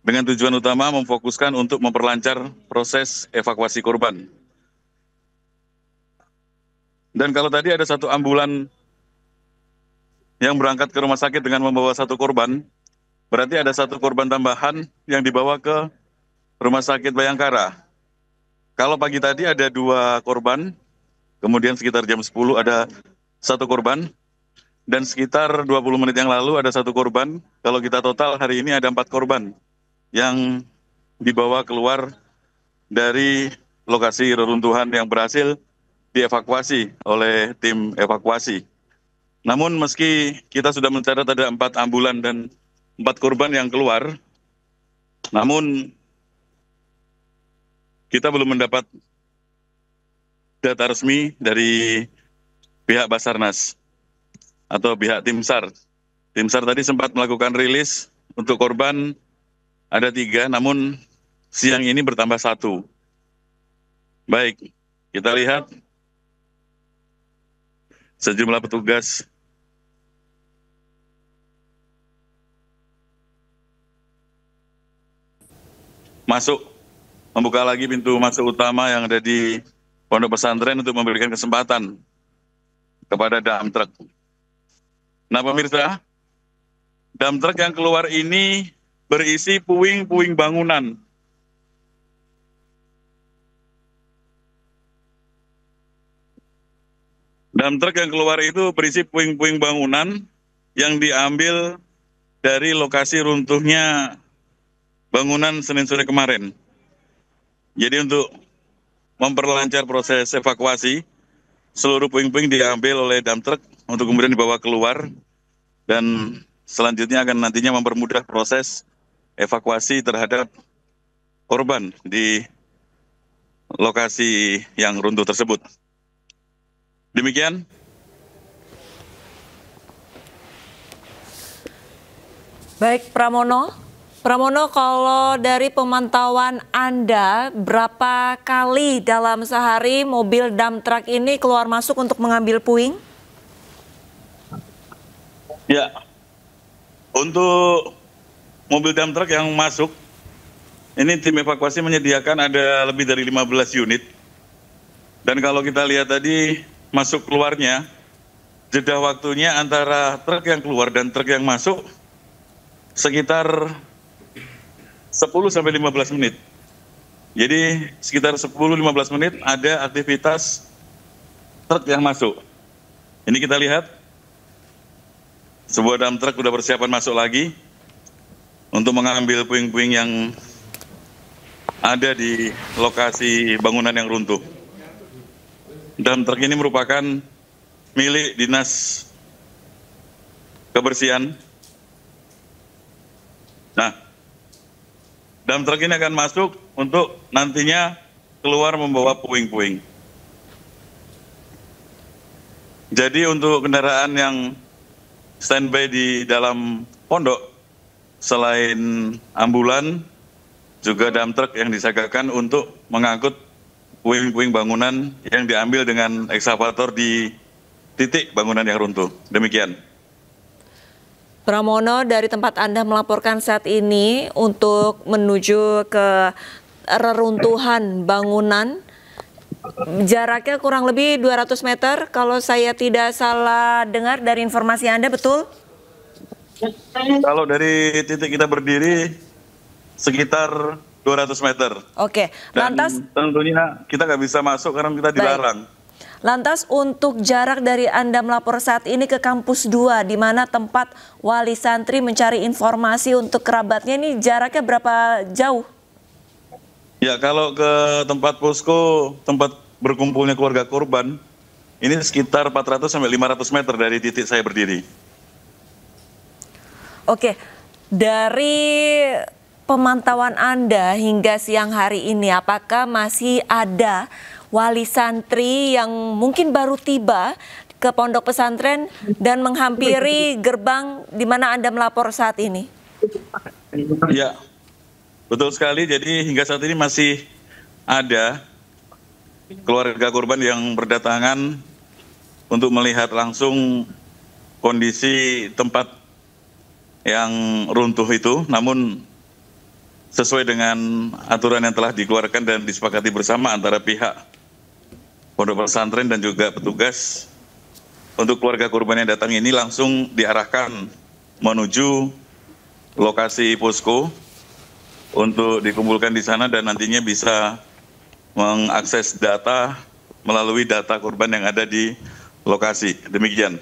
dengan tujuan utama memfokuskan untuk memperlancar proses evakuasi korban. Dan kalau tadi ada satu ambulan yang berangkat ke rumah sakit dengan membawa satu korban, berarti ada satu korban tambahan yang dibawa ke Rumah Sakit Bayangkara. Kalau pagi tadi ada 2 korban, kemudian sekitar jam 10 ada 1 korban, dan sekitar 20 menit yang lalu ada 1 korban. Kalau kita total hari ini ada 4 korban yang dibawa keluar dari lokasi reruntuhan yang berhasil dievakuasi oleh tim evakuasi. Namun meski kita sudah mencatat ada 4 ambulan dan 4 korban yang keluar, namun kita belum mendapat data resmi dari pihak Basarnas atau pihak tim SAR. Tim SAR tadi sempat melakukan rilis untuk korban ada 3, namun siang ini bertambah 1. Baik, kita lihat sejumlah petugas masuk, membuka lagi pintu masuk utama yang ada di Pondok Pesantren untuk memberikan kesempatan kepada dump truck. Nah pemirsa, dump truck yang keluar ini berisi puing-puing bangunan. Dump truck yang keluar itu berisi puing-puing bangunan yang diambil dari lokasi runtuhnya bangunan Senin sore kemarin. Jadi untuk memperlancar proses evakuasi, seluruh puing-puing diambil oleh dump truck untuk kemudian dibawa keluar, dan selanjutnya akan nantinya mempermudah proses evakuasi terhadap korban di lokasi yang runtuh tersebut. Demikian. Baik, Pramono. Pramono, kalau dari pemantauan Anda, berapa kali dalam sehari mobil dump truck ini keluar masuk untuk mengambil puing? Ya, untuk mobil dump truck yang masuk, ini tim evakuasi menyediakan ada lebih dari 15 unit. Dan kalau kita lihat tadi masuk keluarnya, jeda waktunya antara truk yang keluar dan truk yang masuk sekitar 10 sampai 15 menit. Jadi sekitar 10-15 menit ada aktivitas truk yang masuk. Ini kita lihat, sebuah dump truck sudah persiapan masuk lagi untuk mengambil puing-puing yang ada di lokasi bangunan yang runtuh. Dump truck ini merupakan milik Dinas Kebersihan. Nah, dump truck ini akan masuk untuk nantinya keluar membawa puing-puing. Jadi untuk kendaraan yang standby di dalam pondok, selain ambulan, juga dump truck yang disiagakan untuk mengangkut puing-puing bangunan yang diambil dengan ekskavator di titik bangunan yang runtuh. Demikian. Pramono, dari tempat Anda melaporkan saat ini untuk menuju ke reruntuhan bangunan, jaraknya kurang lebih 200 meter kalau saya tidak salah dengar dari informasi Anda, betul? Kalau dari titik kita berdiri sekitar 200 meter. Oke, lantas tentunya kita nggak bisa masuk karena kita dilarang. Lantas untuk jarak dari Anda melapor saat ini ke kampus 2, di mana tempat wali santri mencari informasi untuk kerabatnya, ini jaraknya berapa jauh? Ya, kalau ke tempat posko, tempat berkumpulnya keluarga korban, ini sekitar 400 sampai 500 meter dari titik saya berdiri. Oke, dari pemantauan Anda hingga siang hari ini, apakah masih ada wali santri yang mungkin baru tiba ke pondok pesantren dan menghampiri gerbang di mana Anda melapor saat ini? Ya, betul sekali. Jadi hingga saat ini masih ada keluarga korban yang berdatangan untuk melihat langsung kondisi tempat yang runtuh itu. Namun sesuai dengan aturan yang telah dikeluarkan dan disepakati bersama antara pihak pondok pesantren dan juga petugas, untuk keluarga korban yang datang ini langsung diarahkan menuju lokasi posko untuk dikumpulkan di sana dan nantinya bisa mengakses data melalui data korban yang ada di lokasi. Demikian.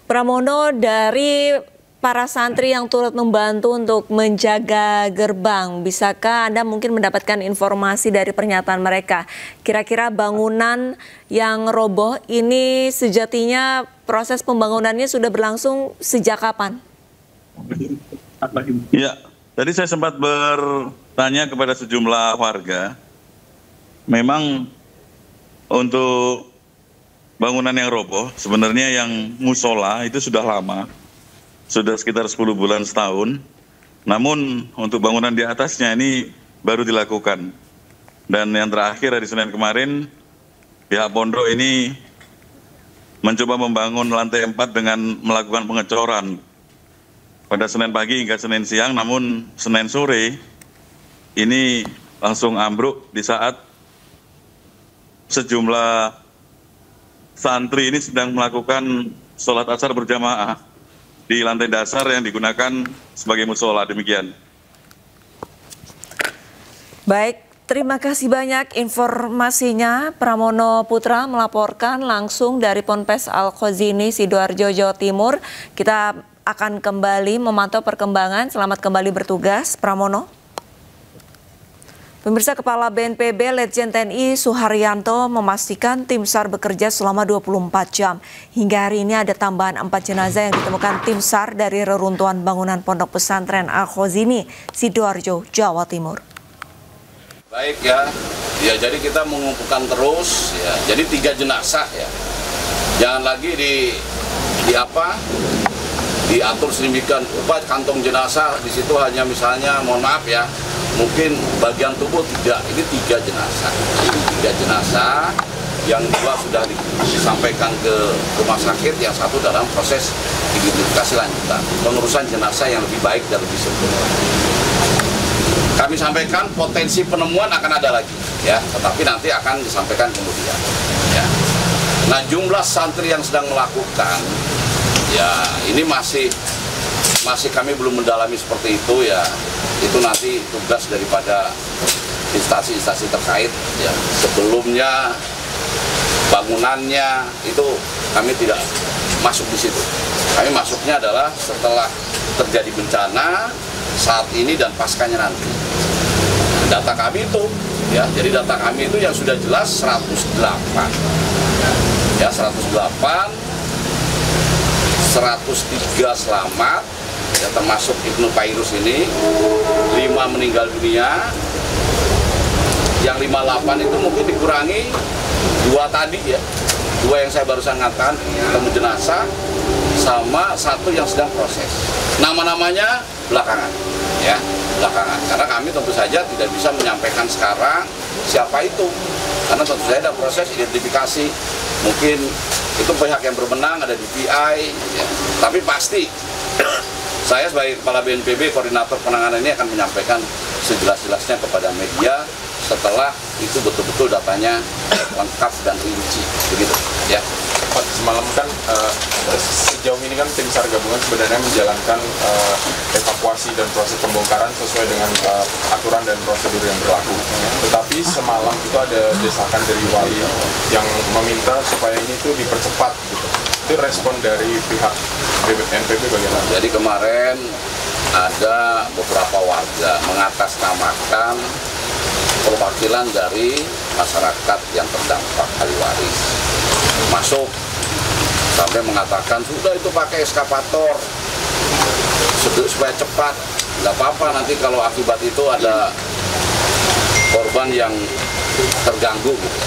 Pramono, dari para santri yang turut membantu untuk menjaga gerbang, bisakah Anda mungkin mendapatkan informasi dari pernyataan mereka? Kira-kira bangunan yang roboh ini sejatinya proses pembangunannya sudah berlangsung sejak kapan? Ya, tadi saya sempat bertanya kepada sejumlah warga. Memang untuk bangunan yang roboh, sebenarnya yang musola itu sudah lama. Sudah sekitar 10 bulan setahun, namun untuk bangunan di atasnya ini baru dilakukan. Dan yang terakhir hari Senin kemarin, pihak pondok ini mencoba membangun lantai 4 dengan melakukan pengecoran pada Senin pagi hingga Senin siang, namun Senin sore ini langsung ambruk di saat sejumlah santri ini sedang melakukan sholat asar berjamaah di lantai dasar yang digunakan sebagai musola. Demikian. Baik, terima kasih banyak informasinya. Pramono Putra melaporkan langsung dari Ponpes Al-Khazini, Sidoarjo, Jawa Timur. Kita akan kembali memantau perkembangan. Selamat kembali bertugas, Pramono. Pemirsa, Kepala BNPB Letjen TNI Suharyanto memastikan tim SAR bekerja selama 24 jam. Hingga hari ini ada tambahan 4 jenazah yang ditemukan tim SAR dari reruntuhan bangunan Pondok Pesantren Al-Khazini, Sidoarjo, Jawa Timur. Baik ya, jadi kita mengumpulkan terus ya. Jadi 3 jenazah ya. Jangan lagi diatur sedemikian rupa kantong jenazah di situ hanya misalnya, mohon maaf ya, mungkin bagian tubuh tidak. Ini 3 jenazah. Ini 3 jenazah yang 2 sudah disampaikan ke rumah sakit, yang 1 dalam proses identifikasi lanjutan. Pengurusan jenazah yang lebih baik dan lebih sempurna. Kami sampaikan potensi penemuan akan ada lagi ya, tetapi nanti akan disampaikan kemudian. Ya. Nah, jumlah santri yang sedang melakukan ya ini masih kami belum mendalami seperti itu ya. itu nanti tugas daripada instansi-instansi terkait ya. Sebelumnya bangunannya itu kami tidak masuk di situ. Kami masuknya adalah setelah terjadi bencana saat ini dan paskanya nanti. Data kami itu ya, jadi data kami itu yang sudah jelas 108 ya, 108, 103 selamat ya, termasuk Ibnu Pairus ini, 5 meninggal dunia. Yang 58 itu mungkin dikurangi 2 tadi ya, 2 yang saya barusan ngatakan ketemu jenazah, sama 1 yang sedang proses. Nama-namanya belakangan ya, belakangan, karena kami tentu saja tidak bisa menyampaikan sekarang siapa itu, karena tentu saja ada proses identifikasi, mungkin itu pihak yang berwenang, ada DPI ya. Tapi pasti saya sebagai Kepala BNPB, Koordinator Penanganan ini akan menyampaikan sejelas-jelasnya kepada media setelah itu betul-betul datanya lengkap dan rinci, begitu ya. Pak, semalam kan sejauh ini kan tim SAR gabungan sebenarnya menjalankan evakuasi dan proses pembongkaran sesuai dengan aturan dan prosedur yang berlaku. Tetapi semalam itu ada desakan dari wali yang meminta supaya ini tuh dipercepat gitu. Itu respon dari pihak BNPB bagaimana? Jadi kemarin ada beberapa warga mengatasnamakan perwakilan dari masyarakat yang terdampak Kaliwaris masuk sampai mengatakan sudah itu pakai eskavator supaya cepat, nggak apa-apa nanti kalau akibat itu ada korban yang terganggu gitu.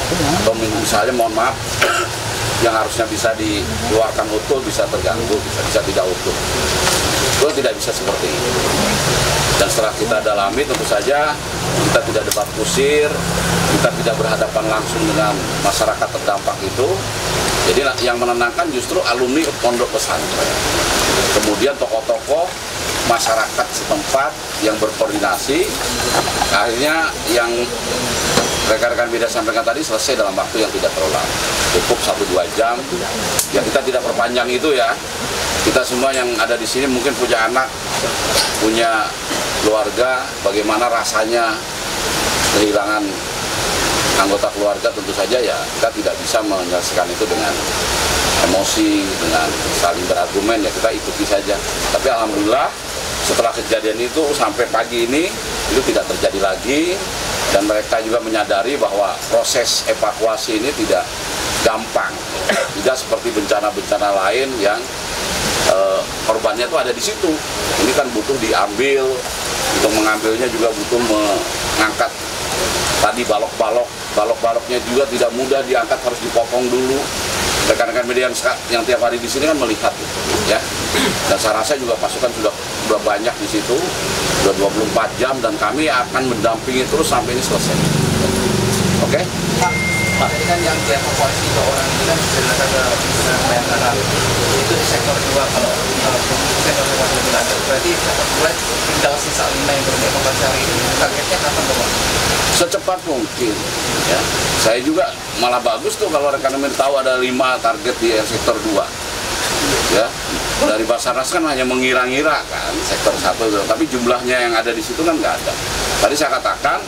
Atau misalnya mohon maaf yang harusnya bisa dikeluarkan utuh bisa terganggu, bisa tidak utuh. Itu tidak bisa seperti itu. Dan setelah kita dalami tentu saja kita tidak debat kusir, kita tidak berhadapan langsung dengan masyarakat terdampak itu. Jadi yang menenangkan justru alumni pondok pesantren. Kemudian tokoh-tokoh masyarakat setempat yang berkoordinasi. Akhirnya yang rekan-rekan media sampaikan tadi selesai dalam waktu yang tidak terlalu lama, cukup 1-2 jam. Ya kita tidak perpanjang itu ya. Kita semua yang ada di sini mungkin punya anak, punya keluarga, bagaimana rasanya kehilangan anggota keluarga, tentu saja ya kita tidak bisa menyelesaikan itu dengan emosi, dengan saling berargumen, ya kita ikuti saja. Tapi alhamdulillah setelah kejadian itu sampai pagi ini itu tidak terjadi lagi, dan mereka juga menyadari bahwa proses evakuasi ini tidak gampang, tidak seperti bencana-bencana lain yang korbannya itu ada di situ. Ini kan butuh diambil, untuk mengambilnya juga butuh mengangkat tadi balok-baloknya juga tidak mudah diangkat, harus dipotong dulu. Rekan-rekan media yang tiap hari di sini kan melihat itu, ya. Dan saya rasa juga pasukan sudah banyak di situ, sudah 24 jam, dan kami akan mendampingi terus sampai ini selesai. Oke? Pak, ini kan yang dievakuasi 2 orang ini kan sudah Bayangkara. Itu di sektor 2, kalau sektor 2 belum ada. Berarti sektor 2 tinggal sisa 5 yang belum dievakuasi hari ini. Targetnya kapan, Pak? Secepat mungkin. Ya. Saya juga malah bagus tuh kalau rekan media tahu ada 5 target di sektor 2. Ya. Dari Basarnas kan hanya mengira-ngira kan sektor 1, tapi jumlahnya yang ada di situ kan nggak ada. Tadi saya katakan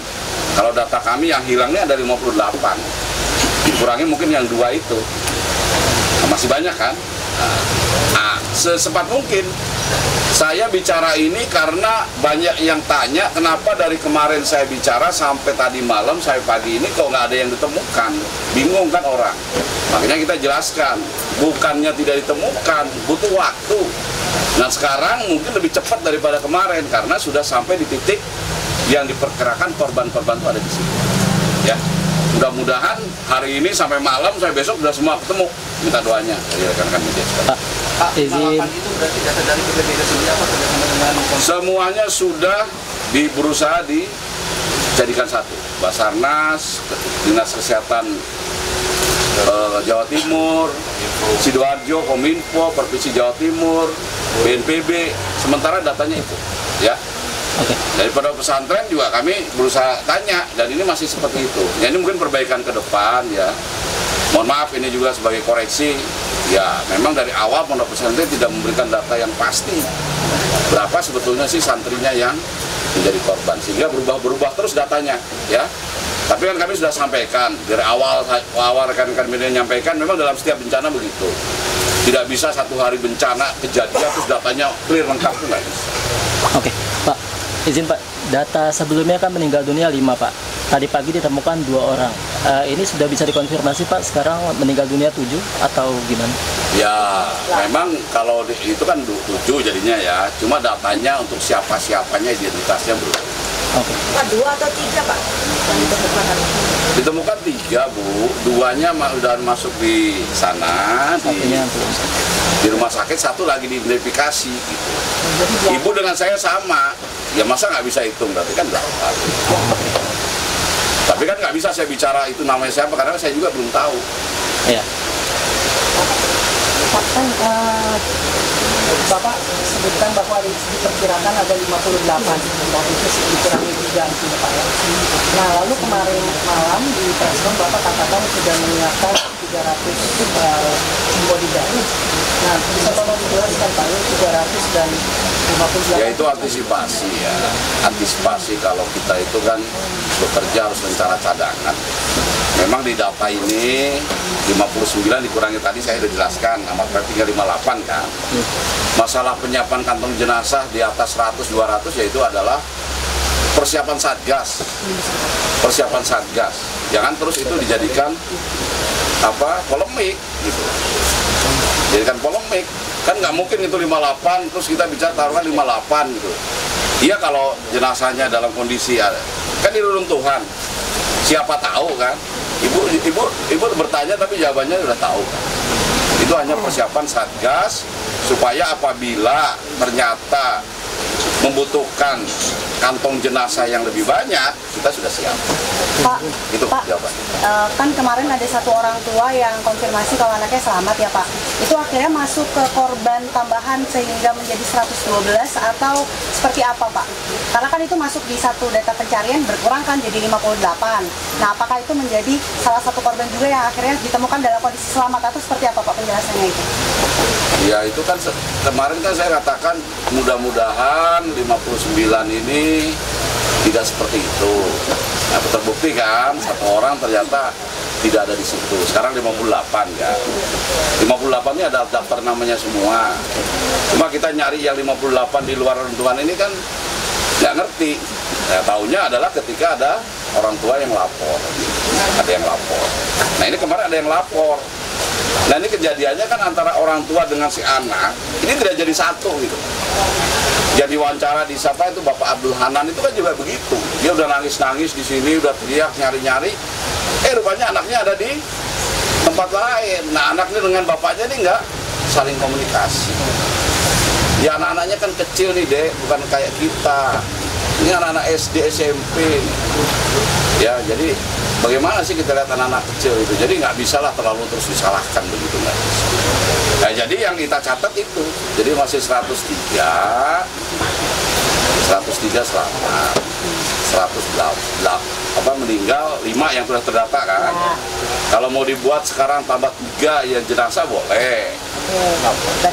kalau data kami yang hilangnya ada 58, dikurangi mungkin yang 2 itu, nah, masih banyak kan. Nah, secepat mungkin. Saya bicara ini karena banyak yang tanya kenapa dari kemarin saya bicara sampai tadi malam, saya pagi ini kok nggak ada yang ditemukan. Bingung kan orang. Makanya kita jelaskan, bukannya tidak ditemukan, butuh waktu. Nah sekarang mungkin lebih cepat daripada kemarin karena sudah sampai di titik yang diperkirakan korban-korban itu ada di sini. Ya, mudah-mudahan hari ini sampai malam, saya besok sudah semua ketemu. Minta doanya dari rekan-rekan media. Pak, izin. Itu berarti data dari BPBD sebelumnya apa kerjasama dengan? Semuanya sudah berusaha dijadikan satu. Basarnas, Dinas Kesehatan Jawa Timur, Sidoarjo, Kominfo, Provinsi Jawa Timur, BNPB. Sementara datanya itu, ya. Daripada pesantren juga kami berusaha tanya, dan ini masih seperti itu. Ya, ini mungkin perbaikan ke depan ya. Mohon maaf ini juga sebagai koreksi. Ya, memang dari awal pondok pesantren tidak memberikan data yang pasti. Berapa sebetulnya sih santrinya yang menjadi korban, sehingga berubah terus datanya, ya. Tapi kan kami sudah sampaikan dari awal rekan-rekan media menyampaikan, memang dalam setiap bencana begitu. Tidak bisa satu hari bencana kejadian terus datanya clear lengkap, itu nggak bisa. Oke, Pak, izin Pak, data sebelumnya kan meninggal dunia 5 Pak. Tadi pagi ditemukan 2 orang. Ini sudah bisa dikonfirmasi Pak, sekarang meninggal dunia 7 atau gimana? Ya, memang kalau itu kan 7 jadinya ya. Cuma datanya untuk siapa-siapanya, identitasnya belum. Oke. Pak, 2 atau 3 Pak? Ditemukan 3 Bu, 2-nya udah masuk di sana, di rumah sakit, 1 lagi diidentifikasi gitu. Ibu dengan saya sama, ya masa nggak bisa hitung, berarti kan 8. Tapi kan nggak bisa saya bicara itu namanya siapa, karena saya juga belum tahu. Iya. Bapak sebutkan bahwa diperkirakan ada 58, itu dikurangi 3 gitu Pak ya. Nah lalu kemarin malam di preskon Bapak katakan sudah menyiapkan 300 bodyguard. Nah bisa tolong dijelaskan Pak, 300 dan 58. Ya itu antisipasi ya, antisipasi kalau kita itu kan bekerja harus rencana cadangan. Memang di data ini 59 dikurangi tadi saya sudah jelaskan, amat tinggal 58 kan. Masalah penyiapan kantong jenazah di atas 100-200 yaitu adalah persiapan Satgas. Persiapan Satgas. Jangan terus itu dijadikan polemik gitu. Jadikan polemik. Kan nggak mungkin itu 58 terus kita bicara taruhkan 58 gitu. Iya kalau jenazahnya dalam kondisi kan di reruntuhan. Siapa tahu kan? Ibu bertanya tapi jawabannya sudah tahu kan? Itu hanya persiapan Satgas supaya apabila ternyata membutuhkan kantong jenazah yang lebih banyak, kita sudah siap. Pak, itu Pak, jawabannya. Kan kemarin ada 1 orang tua yang konfirmasi kalau anaknya selamat ya Pak. Itu akhirnya masuk ke korban tambahan sehingga menjadi 112 atau seperti apa Pak? Karena kan itu masuk di satu data pencarian berkurang kan jadi 58. Nah apakah itu menjadi salah satu korban juga yang akhirnya ditemukan dalam kondisi selamat atau seperti apa Pak penjelasannya itu? Ya itu kan kemarin kan saya katakan mudah-mudahan 59 ini tidak seperti itu. Nah, terbukti kan 1 orang ternyata tidak ada di situ. Sekarang 58 ya. 58 ini ada daftar namanya semua. Cuma kita nyari yang 58 di luar reruntuhan ini kan nggak ngerti. Nah, taunya adalah ketika ada orang tua yang lapor. Ada yang lapor. Nah ini kemarin ada yang lapor. Nah ini kejadiannya kan antara orang tua dengan si anak, ini tidak jadi satu gitu. Jadi wawancara di siapa itu Bapak Abdul Hanan itu kan juga begitu. Dia udah nangis-nangis di sini, udah teriak nyari-nyari. Rupanya anaknya ada di tempat lain. Nah anaknya dengan bapaknya ini nggak saling komunikasi. Ya anak-anaknya kan kecil nih Dek, bukan kayak kita. Ini anak-anak SD, SMP. Ya jadi bagaimana sih kita lihat anak-anak kecil itu? Jadi nggak bisa lah terlalu terus disalahkan begitu nggak bisa. Nah, jadi yang kita catat itu, jadi masih 103 selamat, 108 meninggal, 5 yang sudah terdata kan. Kalau mau dibuat sekarang tambah 3 yang jenazah boleh.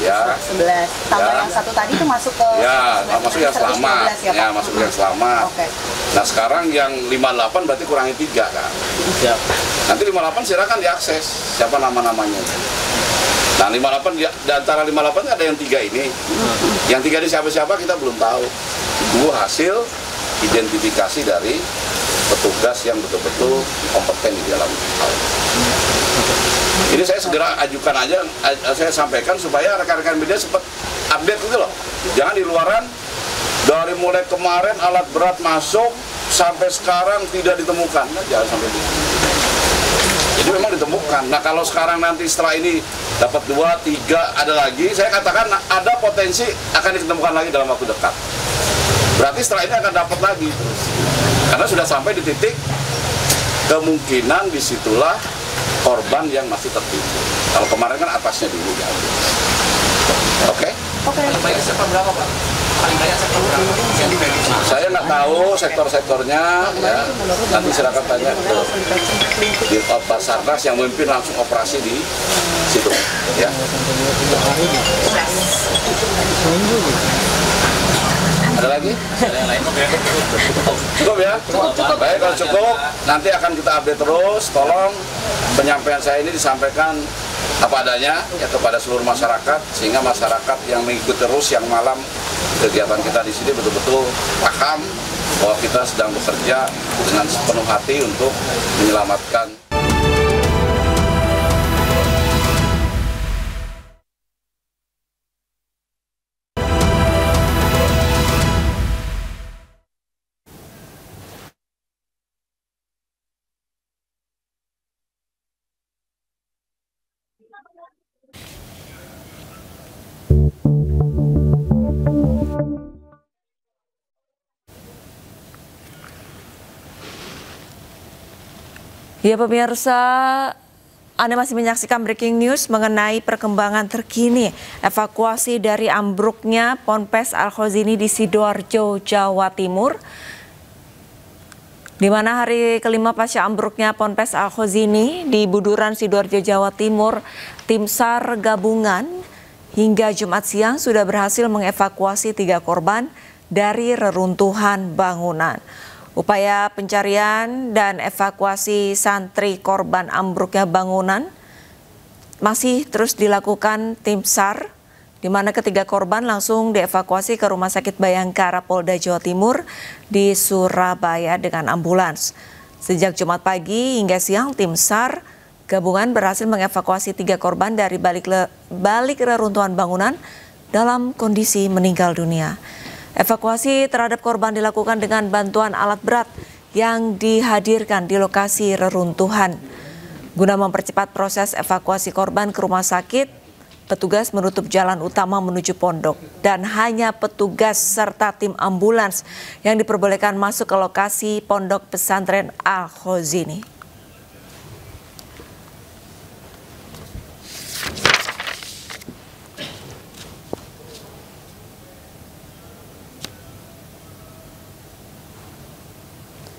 Ya. 11. Tambah yang 1 tadi itu masuk ke masuk yang selamat. Ya, masuk yang selamat. Okay. Nah, sekarang yang 58 berarti kurangi 3 kan. Siap. Nanti 58 silakan diakses siapa nama-namanya. Nah, 58 di antara 58 ada yang 3 ini. Yang 3 ini siapa-siapa kita belum tahu. Itu hasil identifikasi dari petugas yang betul-betul kompeten di dalam hal ini. Ini saya segera ajukan aja, saya sampaikan supaya rekan-rekan media sempat update gitu loh. Jangan di luaran, dari mulai kemarin alat berat masuk, sampai sekarang tidak ditemukan. Nah, jangan sampai gitu. Jadi memang ditemukan. Nah kalau sekarang nanti setelah ini dapat 2, 3, ada lagi, saya katakan ada potensi akan ditemukan lagi dalam waktu dekat. Berarti setelah ini akan dapat lagi. Karena sudah sampai di titik kemungkinan disitulah korban yang masih tertimbun. Kalau kemarin kan atasnya dulu ya. Oke? Paling banyak sektor berapa Pak? Paling banyak sektor berapa yang diprediksi? Saya nggak tahu sektor-sektornya, ya. Nanti silakan tanya ke di Basarnas yang memimpin langsung operasi di situ, ya. Ada lagi? Ada yang lain? Cukup ya? Cukup. Baik, kalau cukup, nanti akan kita update terus. Tolong penyampaian saya ini disampaikan apa adanya ya kepada seluruh masyarakat, sehingga masyarakat yang mengikuti terus yang malam kegiatan kita di sini betul-betul paham bahwa kita sedang bekerja dengan sepenuh hati untuk menyelamatkan. Ya pemirsa, Anda masih menyaksikan breaking news mengenai perkembangan terkini evakuasi dari ambruknya Ponpes Al-Khozini di Sidoarjo, Jawa Timur. Di mana hari kelima pasca ambruknya Ponpes Al-Khozini di Buduran, Sidoarjo, Jawa Timur, tim SAR gabungan hingga Jumat siang sudah berhasil mengevakuasi 3 korban dari reruntuhan bangunan. Upaya pencarian dan evakuasi santri korban ambruknya bangunan masih terus dilakukan tim SAR, di mana ketiga korban langsung dievakuasi ke Rumah Sakit Bayangkara Polda Jawa Timur di Surabaya dengan ambulans. Sejak Jumat pagi hingga siang, tim SAR gabungan berhasil mengevakuasi 3 korban dari balik reruntuhan bangunan dalam kondisi meninggal dunia. Evakuasi terhadap korban dilakukan dengan bantuan alat berat yang dihadirkan di lokasi reruntuhan. Guna mempercepat proses evakuasi korban ke rumah sakit, petugas menutup jalan utama menuju pondok dan hanya petugas serta tim ambulans yang diperbolehkan masuk ke lokasi pondok pesantren Al-Khozini.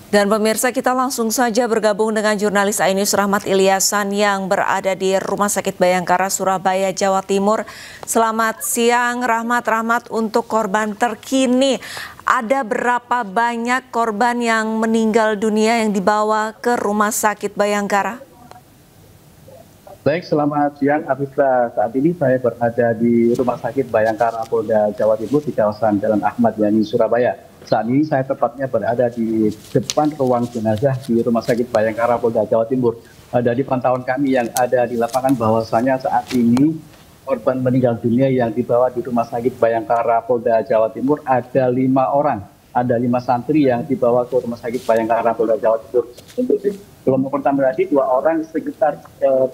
Dan pemirsa, kita langsung saja bergabung dengan jurnalis iNews Rahmat Ilyasan yang berada di Rumah Sakit Bayangkara, Surabaya, Jawa Timur. Selamat siang Rahmat. Untuk korban terkini, ada berapa banyak korban yang meninggal dunia yang dibawa ke Rumah Sakit Bayangkara? Baik, selamat siang Arista. Saat ini saya berada di Rumah Sakit Bayangkara Polda Jawa Timur di kawasan Jalan Ahmad Yani, Surabaya. Saat ini saya tepatnya berada di depan ruang jenazah di Rumah Sakit Bayangkara Polda Jawa Timur. Dari pantauan kami yang ada di lapangan bahwasanya saat ini korban meninggal dunia yang dibawa di Rumah Sakit Bayangkara Polda Jawa Timur ada 5 orang. Ada 5 santri yang dibawa ke Rumah Sakit Bayangkara Polda Jawa Timur. Untuk kelompok pertama tadi 2 orang sekitar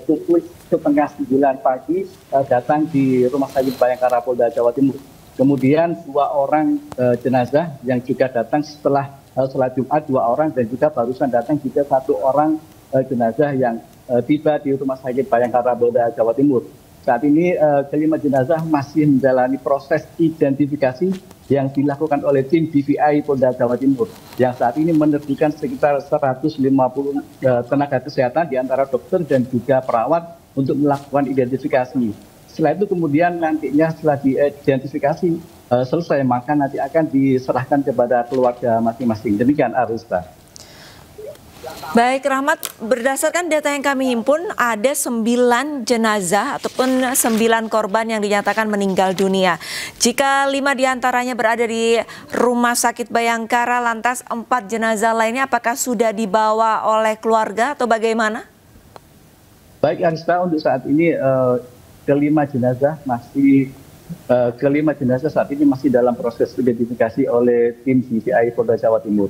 pukul setengah 9 pagi datang di Rumah Sakit Bayangkara Polda Jawa Timur. Kemudian 2 orang jenazah yang juga datang setelah sholat Jumat, 2 orang, dan juga barusan datang juga 1 orang jenazah yang tiba di Rumah Sakit Bayangkara Polda Jawa Timur. Saat ini kelima jenazah masih menjalani proses identifikasi yang dilakukan oleh tim DVI Polda Jawa Timur, yang saat ini menerjunkan sekitar 150 tenaga kesehatan di antara dokter dan juga perawat untuk melakukan identifikasi. Setelah itu kemudian nantinya setelah diidentifikasi selesai, maka nanti akan diserahkan kepada keluarga masing-masing. Demikian Arista. Baik Rahmat, berdasarkan data yang kami himpun ada 9 jenazah ataupun 9 korban yang dinyatakan meninggal dunia. Jika 5 diantaranya berada di Rumah Sakit Bayangkara, lantas 4 jenazah lainnya apakah sudah dibawa oleh keluarga atau bagaimana? Baik Arista, untuk saat ini kelima jenazah saat ini masih dalam proses identifikasi oleh tim DVI Polda Jawa Timur.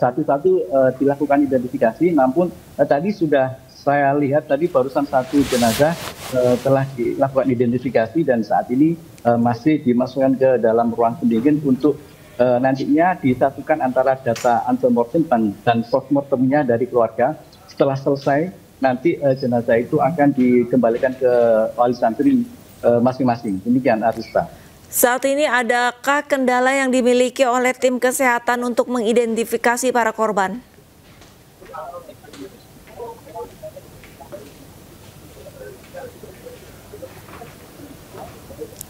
Satu-satu dilakukan identifikasi, namun tadi sudah saya lihat tadi barusan 1 jenazah telah dilakukan identifikasi dan saat ini masih dimasukkan ke dalam ruang pendingin untuk nantinya disatukan antara data antemortem dan postmortemnya dari keluarga. Setelah selesai, nanti jenazah itu akan dikembalikan ke wali santri masing-masing. Demikian Arista. Saat ini adakah kendala yang dimiliki oleh tim kesehatan untuk mengidentifikasi para korban?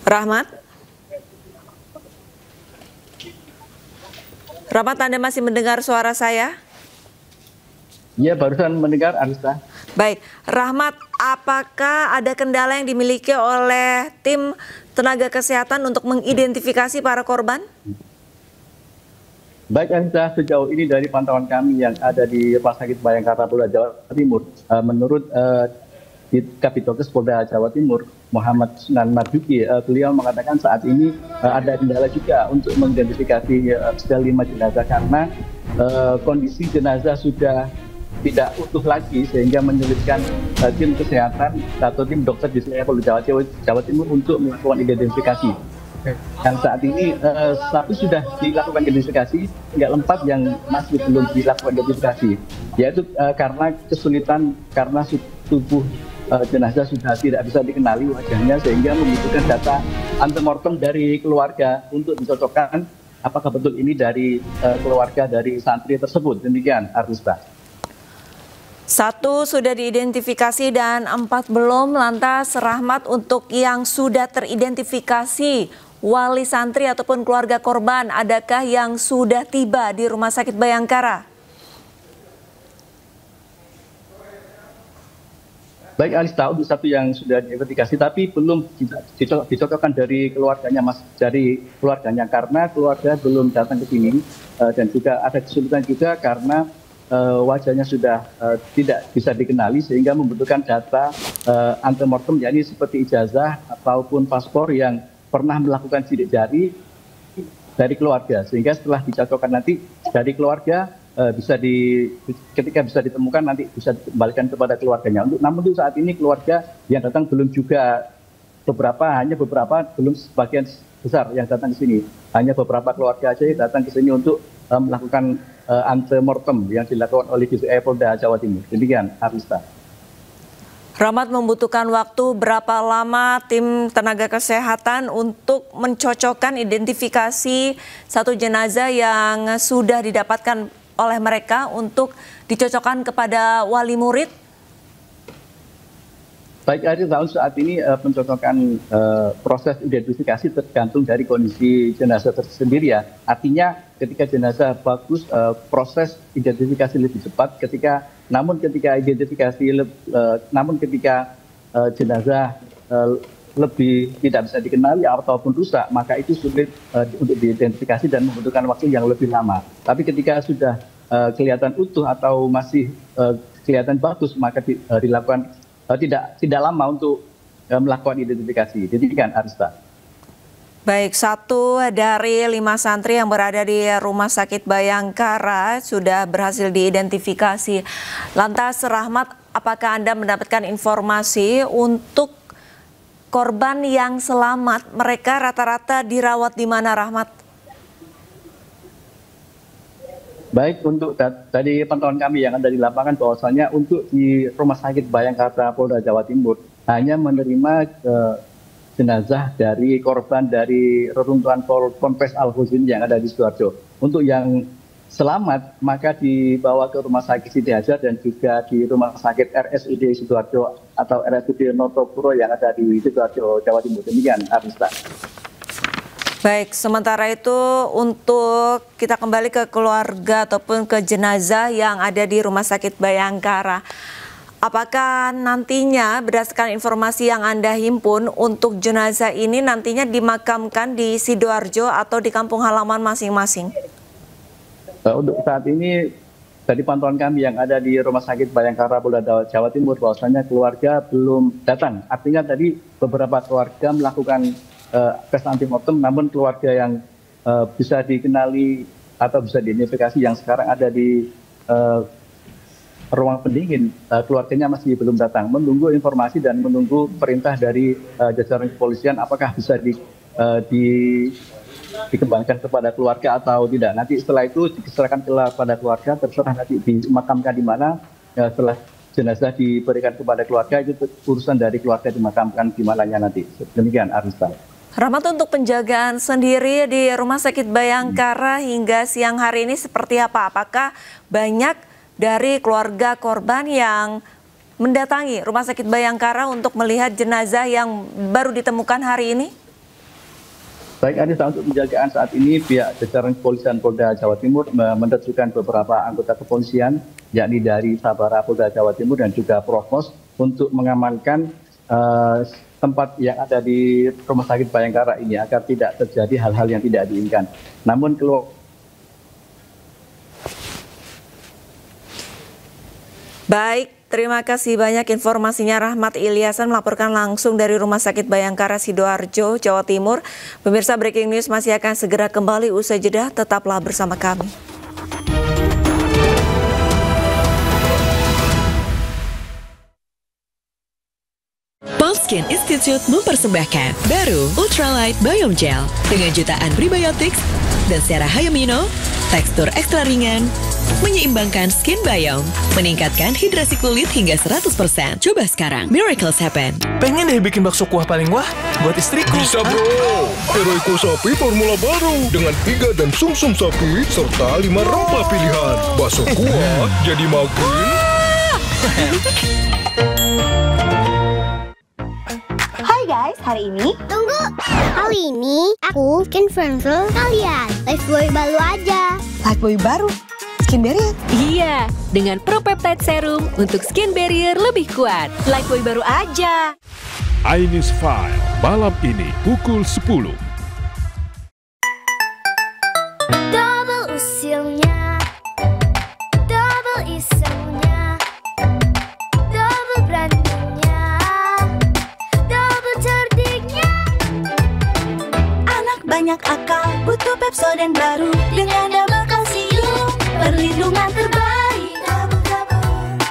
Rahmat? Rahmat, Anda masih mendengar suara saya? Iya, barusan mendengar, Arista. Baik, Rahmat, apakah ada kendala yang dimiliki oleh tim tenaga kesehatan untuk mengidentifikasi para korban? Baik, Arista, sejauh ini dari pantauan kami yang ada di Rumah Sakit Bayangkara Polda Jawa Timur, menurut di Kapitokes Polda Jawa Timur, Muhammad Sunan Marzuki, beliau mengatakan saat ini ada kendala juga untuk mengidentifikasi 5 jenazah karena kondisi jenazah sudah tidak utuh lagi sehingga menyulitkan tim kesehatan atau tim dokter di Polda Jawa Timur untuk melakukan identifikasi. Dan saat ini satu sudah dilakukan identifikasi, tinggal 4 yang masih belum dilakukan identifikasi, yaitu karena kesulitan karena tubuh jenazah sudah tidak bisa dikenali wajahnya sehingga membutuhkan data antemortem dari keluarga untuk dicocokkan apakah betul ini dari keluarga dari santri tersebut. Demikian, Arista. 1 sudah diidentifikasi dan 4 belum. Lantas Rahmat, untuk yang sudah teridentifikasi wali santri ataupun keluarga korban, adakah yang sudah tiba di Rumah Sakit Bayangkara? Baik, Arista, untuk 1 yang sudah diidentifikasi tapi belum dicocokkan dari keluarganya, Mas, dari keluarganya karena keluarga belum datang ke sini dan juga ada kesulitan juga karena wajahnya sudah tidak bisa dikenali sehingga membutuhkan data antemortem, yakni seperti ijazah ataupun paspor yang pernah melakukan sidik jari dari keluarga, sehingga setelah dicocokkan nanti dari keluarga ketika bisa ditemukan nanti bisa dikembalikan kepada keluarganya. Namun untuk saat ini keluarga yang datang belum juga hanya beberapa, belum sebagian besar yang datang ke sini. Hanya beberapa keluarga saja yang datang ke sini untuk melakukan antemortem yang dilakukan oleh DCI Polda Jawa Timur. Demikian, Arista. Rahmat, membutuhkan waktu berapa lama tim tenaga kesehatan untuk mencocokkan identifikasi 1 jenazah yang sudah didapatkan oleh mereka untuk dicocokkan kepada wali murid? Baik, Arista, saat ini pencocokan proses identifikasi tergantung dari kondisi jenazah tersendiri ya. Artinya ketika jenazah bagus, proses identifikasi lebih cepat. Namun ketika jenazah lebih tidak bisa dikenali ataupun rusak, maka itu sulit untuk diidentifikasi dan membutuhkan waktu yang lebih lama. Tapi ketika sudah kelihatan utuh atau masih kelihatan bagus, maka dilakukan tidak lama untuk melakukan identifikasi. Demikian, Arista. Baik, 1 dari 5 santri yang berada di Rumah Sakit Bayangkara sudah berhasil diidentifikasi. Lantas Rahmat, apakah Anda mendapatkan informasi untuk korban yang selamat? Mereka rata-rata dirawat di mana, Rahmat? Baik, untuk tadi pantauan kami yang ada di lapangan bahwasanya untuk di Rumah Sakit Bayangkara Polda Jawa Timur hanya menerima jenazah dari korban dari reruntuhan Ponpes Al Husin yang ada di Sidoarjo. Untuk yang selamat maka dibawa ke Rumah Sakit Siti Hajar dan juga di Rumah Sakit RSUD Sidoarjo atau RSUD Notopuro yang ada di Sidoarjo, Jawa Timur. Demikian, Arista. Baik, sementara itu untuk kita kembali ke keluarga ataupun ke jenazah yang ada di Rumah Sakit Bayangkara. Apakah nantinya berdasarkan informasi yang Anda himpun untuk jenazah ini nantinya dimakamkan di Sidoarjo atau di kampung halaman masing-masing? Untuk saat ini dari pantauan kami yang ada di Rumah Sakit Bayangkara Polda Jawa Timur bahwasanya keluarga belum datang. Artinya tadi beberapa keluarga melakukan tes antemortem, namun keluarga yang bisa dikenali atau bisa diidentifikasi yang sekarang ada di ruang pendingin, keluarganya masih belum datang. Menunggu informasi dan menunggu perintah dari jajaran kepolisian apakah bisa dikembangkan kepada keluarga atau tidak. Nanti setelah itu diserahkan kepada keluarga, terserah nanti dimakamkan di mana. Setelah jenazah diberikan kepada keluarga, itu urusan dari keluarga dimakamkan di mananya nanti. Demikian, Arista. Rahmat, untuk penjagaan sendiri di Rumah Sakit Bayangkara hingga siang hari ini seperti apa? Apakah banyak dari keluarga korban yang mendatangi Rumah Sakit Bayangkara untuk melihat jenazah yang baru ditemukan hari ini? Baik Anissa, untuk penjagaan saat ini pihak jajaran kepolisian Polda Jawa Timur menerjunkan beberapa anggota kepolisian, yakni dari Sabara Polda Jawa Timur dan juga Provos untuk mengamankan tempat yang ada di Rumah Sakit Bayangkara ini agar tidak terjadi hal-hal yang tidak diinginkan. Namun Baik, terima kasih banyak informasinya. Rahmat Ilyasan melaporkan langsung dari Rumah Sakit Bayangkara Sidoarjo, Jawa Timur. Pemirsa, Breaking News masih akan segera kembali usai jeda. Tetaplah bersama kami. Skin Institute mempersembahkan baru Ultralight Biome Gel dengan jutaan prebiotics dan secara high amino, tekstur ekstra ringan, menyeimbangkan skin biome, meningkatkan hidrasi kulit hingga 100%. Coba sekarang, miracles happen. Pengen deh bikin bakso kuah paling wah buat istriku. Bisa bro, Heroico Sapi formula baru dengan 3 dan sumsum sapi serta 5 rempah pilihan. Bakso kuah jadi makin. Hai guys, hari ini tunggu. Kali ini aku skin friendly kalian. Lifebuoy baru aja. Lifebuoy baru? Skin barrier? Iya, dengan Pro Peptide Serum untuk skin barrier lebih kuat. Lifebuoy baru aja. iNews File, malam ini pukul 10. Double usilnya, double isengnya, double brandingnya, double cerdiknya. Anak banyak akal, butuh Pepsodent baru dengan double kalsium, perlindungan terbaik,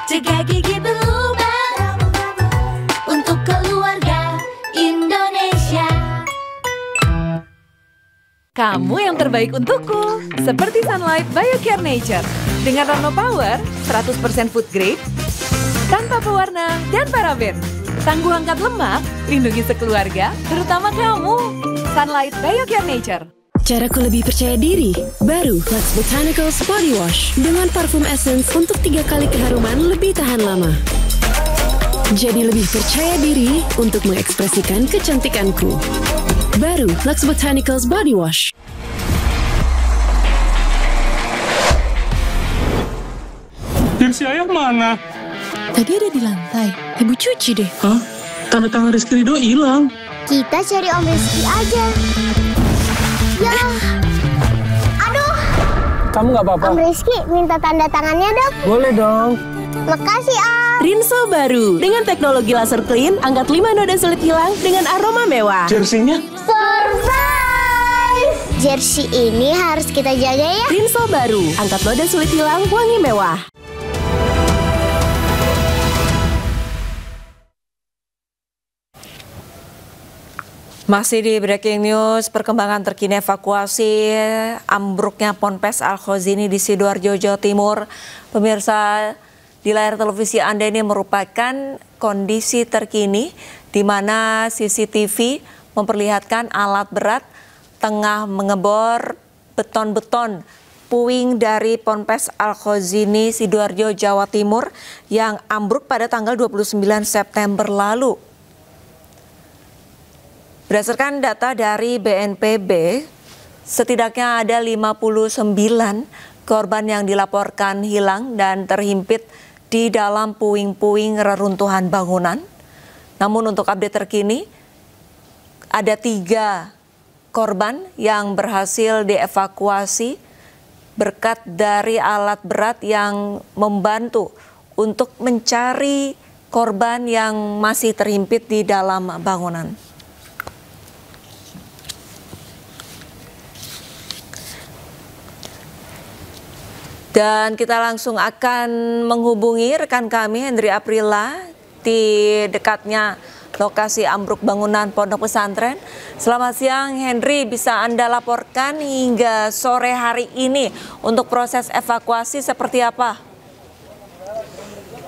cegah gigi berlubang untuk keluarga Indonesia. Kamu yang terbaik untukku, seperti Sunlight Biocare Nature. Dengan Rano Power, 100% food grade, tanpa pewarna dan paraben. Tangguh angkat lemak, lindungi sekeluarga, terutama kamu. Sunlight Biocare Nature. Caraku lebih percaya diri. Baru Lux Botanicals Body Wash dengan parfum essence untuk 3 kali keharuman lebih tahan lama. Jadi lebih percaya diri untuk mengekspresikan kecantikanku. Baru Lux Botanicals Body Wash. Jersey ayah mana? Tadi ada di lantai. Ibu cuci deh. Hah? Tanda tangan Rizky Ridho hilang. Kita cari Om Rizky aja. Ya. Aduh. Kamu nggak apa-apa? Om Rizky minta tanda tangannya dong. Boleh dong. Makasih Om. Rinso baru dengan teknologi laser clean, angkat 5 noda sulit hilang dengan aroma mewah. Jersey-nya? Surprise! Jersey ini harus kita jaga ya. Rinso baru, angkat noda sulit hilang, wangi mewah. Masih di Breaking News, perkembangan terkini evakuasi ambruknya Ponpes Al-Khazini di Sidoarjo, Jawa Timur. Pemirsa, di layar televisi Anda ini merupakan kondisi terkini di mana CCTV memperlihatkan alat berat tengah mengebor beton-beton puing dari Ponpes Al-Khazini Sidoarjo, Jawa Timur yang ambruk pada tanggal 29 September lalu. Berdasarkan data dari BNPB, setidaknya ada 59 korban yang dilaporkan hilang dan terhimpit di dalam puing-puing reruntuhan bangunan. Namun untuk update terkini, ada 3 korban yang berhasil dievakuasi berkat dari alat berat yang membantu untuk mencari korban yang masih terhimpit di dalam bangunan. Dan kita langsung akan menghubungi rekan kami Hendri Aprila di dekatnya lokasi ambruk bangunan pondok pesantren. Selamat siang Hendri, bisa Anda laporkan hingga sore hari ini untuk proses evakuasi seperti apa?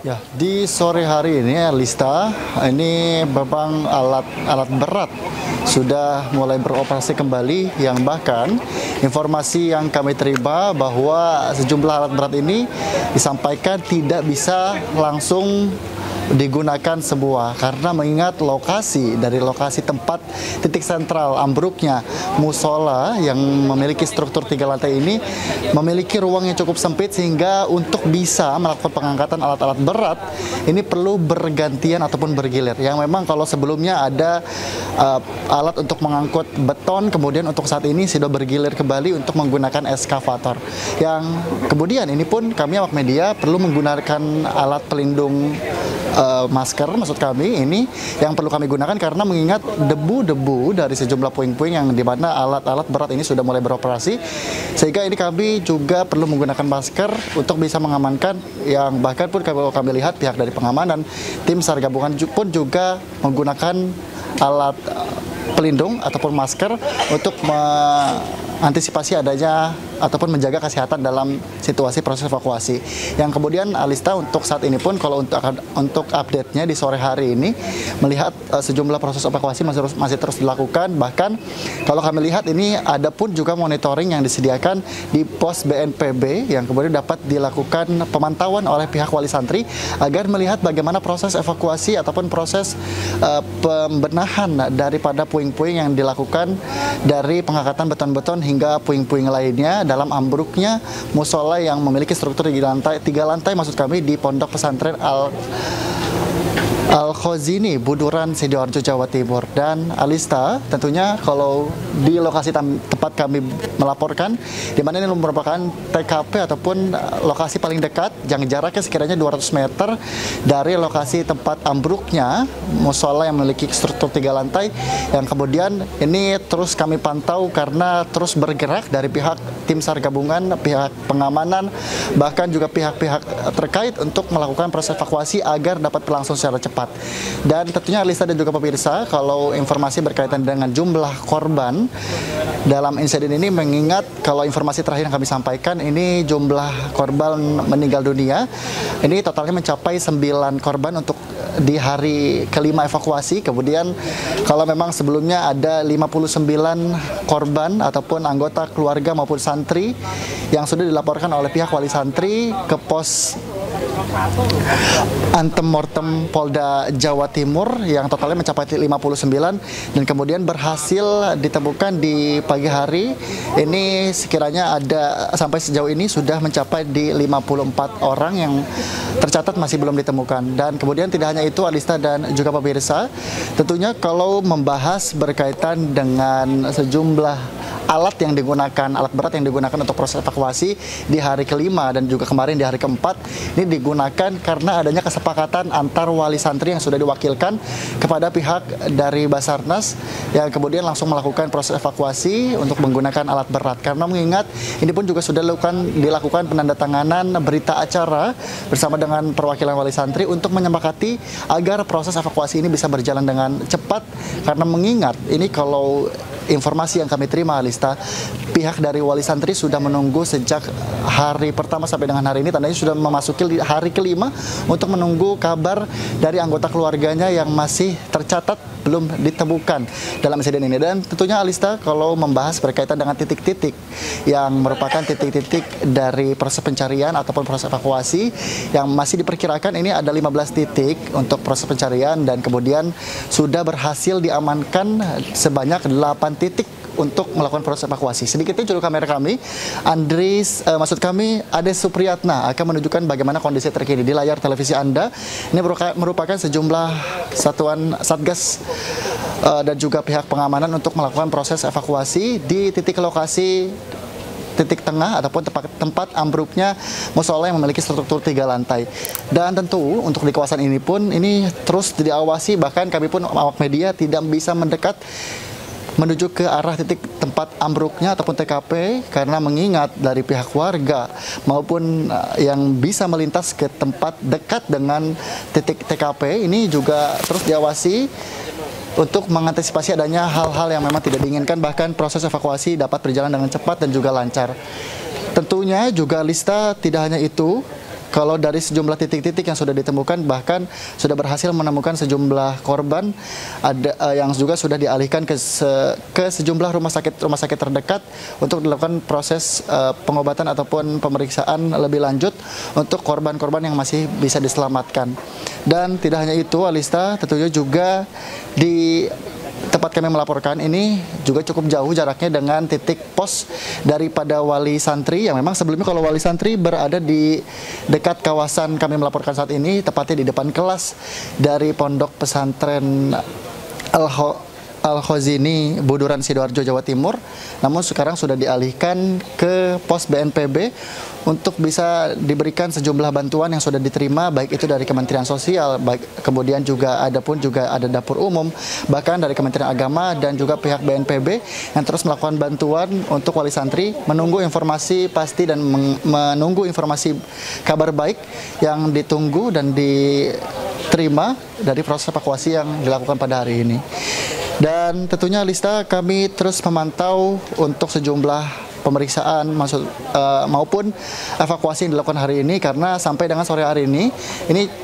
Ya, di sore hari ini Lista, ini memang alat berat sudah mulai beroperasi kembali, yang bahkan informasi yang kami terima bahwa sejumlah alat berat ini disampaikan tidak bisa langsung digunakan sebuah, karena mengingat lokasi tempat titik sentral ambruknya musola yang memiliki struktur 3 lantai ini memiliki ruang yang cukup sempit, sehingga untuk bisa melakukan pengangkatan alat-alat berat ini perlu bergantian ataupun bergilir. Yang memang kalau sebelumnya ada alat untuk mengangkut beton, kemudian untuk saat ini sudah bergilir kembali untuk menggunakan eskavator. Yang kemudian ini pun kami awak media perlu menggunakan alat pelindung masker, maksud kami ini yang perlu kami gunakan karena mengingat debu-debu dari sejumlah puing-puing yang di mana alat-alat berat ini sudah mulai beroperasi, sehingga ini kami juga perlu menggunakan masker untuk bisa mengamankan. Yang bahkan pun kalau kami lihat pihak dari pengamanan, tim SAR gabungan pun juga menggunakan alat pelindung ataupun masker untuk mengantisipasi adanya ataupun menjaga kesehatan dalam situasi proses evakuasi. Yang kemudian Alista untuk saat ini pun kalau untuk update-nya di sore hari ini melihat sejumlah proses evakuasi masih terus dilakukan. Bahkan kalau kami lihat ini ada pun juga monitoring yang disediakan di pos BNPB yang kemudian dapat dilakukan pemantauan oleh pihak wali santri agar melihat bagaimana proses evakuasi ataupun proses pembenahan daripada puing-puing yang dilakukan dari pengangkatan beton-beton hingga puing-puing lainnya dalam ambruknya musola yang memiliki struktur 3 lantai maksud kami di Pondok Pesantren Al-Khozini, Buduran, Sidoarjo, Jawa Timur. Dan Alista, tentunya kalau di lokasi tempat kami melaporkan, di mana ini merupakan TKP ataupun lokasi paling dekat, yang jaraknya sekiranya 200 meter dari lokasi tempat ambruknya musola yang memiliki struktur 3 lantai, yang kemudian ini terus kami pantau karena terus bergerak dari pihak tim SAR gabungan, pihak pengamanan, bahkan juga pihak-pihak terkait untuk melakukan proses evakuasi agar dapat berlangsung secara cepat. Dan tentunya Alista dan juga pemirsa, kalau informasi berkaitan dengan jumlah korban dalam insiden ini, mengingat kalau informasi terakhir yang kami sampaikan ini jumlah korban meninggal dunia ini totalnya mencapai 9 korban untuk di hari kelima evakuasi. Kemudian kalau memang sebelumnya ada 59 korban ataupun anggota keluarga maupun santri yang sudah dilaporkan oleh pihak wali santri ke pos Antemortem Polda Jawa Timur yang totalnya mencapai 59 dan kemudian berhasil ditemukan di pagi hari ini sekiranya ada sampai sejauh ini sudah mencapai di 54 orang yang tercatat masih belum ditemukan. Dan kemudian tidak hanya itu Alista dan juga pemirsa, tentunya kalau membahas berkaitan dengan sejumlah alat yang digunakan, alat berat yang digunakan untuk proses evakuasi di hari kelima dan juga kemarin di hari keempat, ini digunakan karena adanya kesepakatan antar wali santri yang sudah diwakilkan kepada pihak dari Basarnas yang kemudian langsung melakukan proses evakuasi untuk menggunakan alat berat. Karena mengingat ini pun juga sudah dilakukan penandatanganan berita acara bersama dengan perwakilan wali santri untuk menyepakati agar proses evakuasi ini bisa berjalan dengan cepat, karena mengingat ini kalau informasi yang kami terima Alista, pihak dari wali santri sudah menunggu sejak hari pertama sampai dengan hari ini, tandanya sudah memasuki hari kelima untuk menunggu kabar dari anggota keluarganya yang masih tercatat belum ditemukan dalam insiden ini. Dan tentunya Alista, kalau membahas berkaitan dengan titik-titik yang merupakan titik-titik dari proses pencarian ataupun proses evakuasi yang masih diperkirakan ini ada 15 titik untuk proses pencarian dan kemudian sudah berhasil diamankan sebanyak 8 titik untuk melakukan proses evakuasi. Sedikitnya juru kamera kami, Ades Supriyatna akan menunjukkan bagaimana kondisi terkini di layar televisi Anda. Ini merupakan sejumlah satuan Satgas dan juga pihak pengamanan untuk melakukan proses evakuasi di titik lokasi titik tengah ataupun tempat ambruknya musola yang memiliki struktur 3 lantai. Dan tentu untuk di kawasan ini pun ini terus diawasi, bahkan kami pun awak media tidak bisa mendekat menuju ke arah titik tempat ambruknya ataupun TKP karena mengingat dari pihak warga maupun yang bisa melintas ke tempat dekat dengan titik TKP ini juga terus diawasi untuk mengantisipasi adanya hal-hal yang memang tidak diinginkan, bahkan proses evakuasi dapat berjalan dengan cepat dan juga lancar. Tentunya juga Alista tidak hanya itu, kalau dari sejumlah titik-titik yang sudah ditemukan, bahkan sudah berhasil menemukan sejumlah korban yang juga sudah dialihkan ke sejumlah rumah sakit terdekat untuk dilakukan proses pengobatan ataupun pemeriksaan lebih lanjut untuk korban-korban yang masih bisa diselamatkan. Dan tidak hanya itu, Alista, tentunya juga di tempat kami melaporkan ini juga cukup jauh jaraknya dengan titik pos daripada wali santri, yang memang sebelumnya kalau wali santri berada di dekat kawasan kami melaporkan saat ini, tepatnya di depan kelas dari Pondok Pesantren Al-Khozini, Buduran, Sidoarjo, Jawa Timur. Namun sekarang sudah dialihkan ke pos BNPB untuk bisa diberikan sejumlah bantuan yang sudah diterima, baik itu dari Kementerian Sosial, baik kemudian juga ada dapur umum, bahkan dari Kementerian Agama dan juga pihak BNPB yang terus melakukan bantuan untuk wali santri, menunggu informasi pasti dan menunggu informasi kabar baik yang ditunggu dan diterima dari proses evakuasi yang dilakukan pada hari ini. Dan tentunya, Lista, kami terus memantau untuk sejumlah pemeriksaan maupun evakuasi yang dilakukan hari ini, karena sampai dengan sore hari ini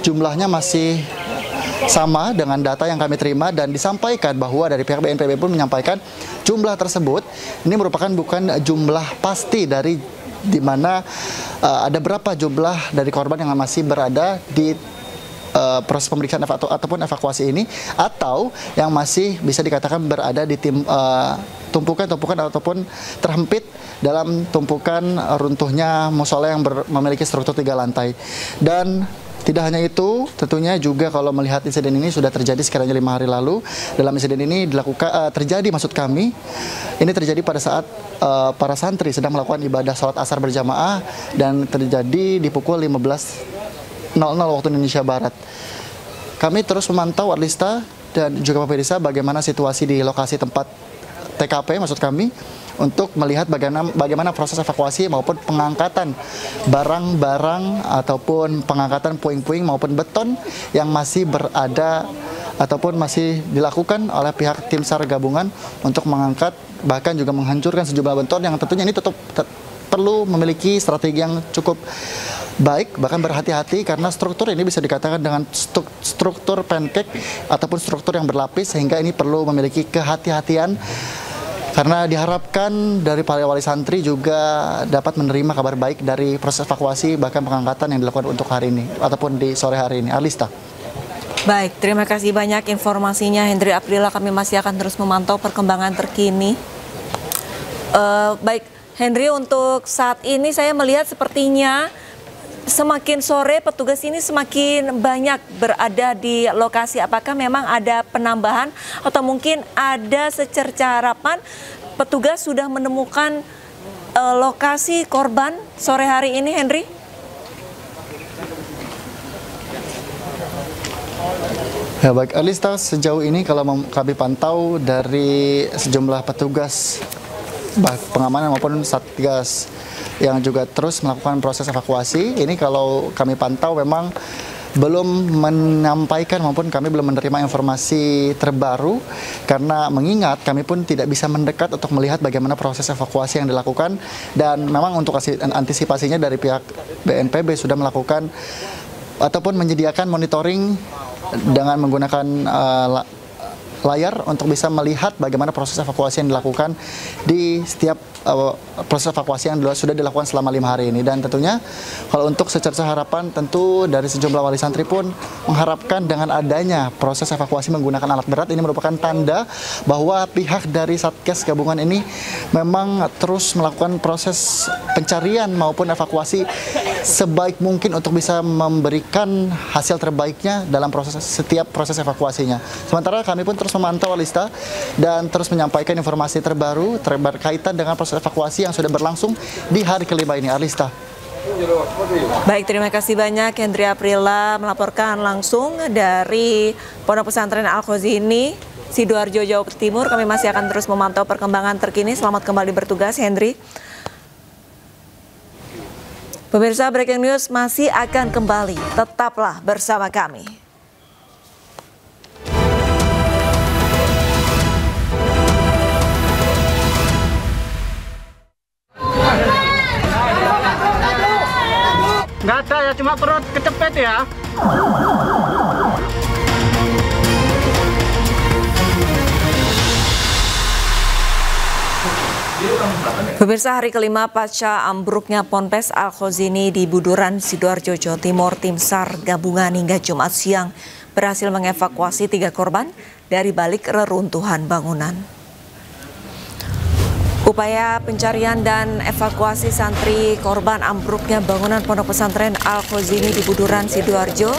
jumlahnya masih sama dengan data yang kami terima, dan disampaikan bahwa dari pihak BNPB pun menyampaikan jumlah tersebut ini merupakan bukan jumlah pasti dari di mana ada berapa jumlah dari korban yang masih berada di proses pemeriksaan ataupun evakuasi ini, atau yang masih bisa dikatakan berada di tumpukan ataupun terhempit dalam tumpukan runtuhnya musola yang memiliki struktur 3 lantai. Dan tidak hanya itu, tentunya juga kalau melihat insiden ini sudah terjadi sekiranya 5 hari lalu. Dalam insiden ini terjadi pada saat para santri sedang melakukan ibadah sholat asar berjamaah, dan terjadi di pukul 15.00 waktu Indonesia Barat. Kami terus memantau, Arlista dan juga Pak Firisa, bagaimana situasi di lokasi tempat TKP, maksud kami, untuk melihat bagaimana proses evakuasi maupun pengangkatan barang-barang ataupun pengangkatan puing-puing maupun beton yang masih berada ataupun masih dilakukan oleh pihak tim SAR gabungan untuk mengangkat, bahkan juga menghancurkan sejumlah beton yang tentunya ini tetap perlu memiliki strategi yang cukup baik, bahkan berhati-hati, karena struktur ini bisa dikatakan dengan struktur pancake ataupun struktur yang berlapis, sehingga ini perlu memiliki kehati-hatian, karena diharapkan dari para wali santri juga dapat menerima kabar baik dari proses evakuasi bahkan pengangkatan yang dilakukan untuk hari ini ataupun di sore hari ini. Arlista. Baik, terima kasih banyak informasinya Hendri Aprila. Kami masih akan terus memantau perkembangan terkini. Baik, Hendri, untuk saat ini saya melihat sepertinya semakin sore petugas ini semakin banyak berada di lokasi. Apakah memang ada penambahan atau mungkin ada secerca harapan petugas sudah menemukan lokasi korban sore hari ini, Henry? Ya baik, Alista, sejauh ini kalau kami pantau dari sejumlah petugas pengamanan maupun Satgas yang juga terus melakukan proses evakuasi. Ini kalau kami pantau memang belum menyampaikan maupun kami belum menerima informasi terbaru, karena mengingat kami pun tidak bisa mendekat untuk melihat bagaimana proses evakuasi yang dilakukan. Dan memang untuk antisipasinya dari pihak BNPB sudah melakukan ataupun menyediakan monitoring dengan menggunakan layar untuk bisa melihat bagaimana proses evakuasi yang dilakukan di setiap proses evakuasi yang sudah dilakukan selama 5 hari ini. Dan tentunya kalau untuk secerca harapan, tentu dari sejumlah wali santri pun mengharapkan dengan adanya proses evakuasi menggunakan alat berat, ini merupakan tanda bahwa pihak dari Satgas gabungan ini memang terus melakukan proses pencarian maupun evakuasi sebaik mungkin untuk bisa memberikan hasil terbaiknya dalam setiap proses evakuasinya. Sementara kami pun terus memantau, Alista, dan terus menyampaikan informasi terbaru berkaitan dengan proses evakuasi yang sudah berlangsung di hari kelima ini, Alista. Baik, terima kasih banyak Hendri Aprila melaporkan langsung dari Pondok Pesantren Al-Khozini, Sidoarjo, Jawa Timur. Kami masih akan terus memantau perkembangan terkini. Selamat kembali bertugas, Hendri. Pemirsa, Breaking News masih akan kembali. Tetaplah bersama kami. Nggak ada ya, cuma Mak perut kecepet ya. Pemirsa, hari kelima pasca ambruknya Ponpes Al-Khozini di Buduran, Sidoarjo, Jawa Timur, tim SAR gabungan hingga Jumat siang berhasil mengevakuasi 3 korban dari balik reruntuhan bangunan. Upaya pencarian dan evakuasi santri korban ambruknya bangunan Pondok Pesantren Al-Khozini di Buduran, Sidoarjo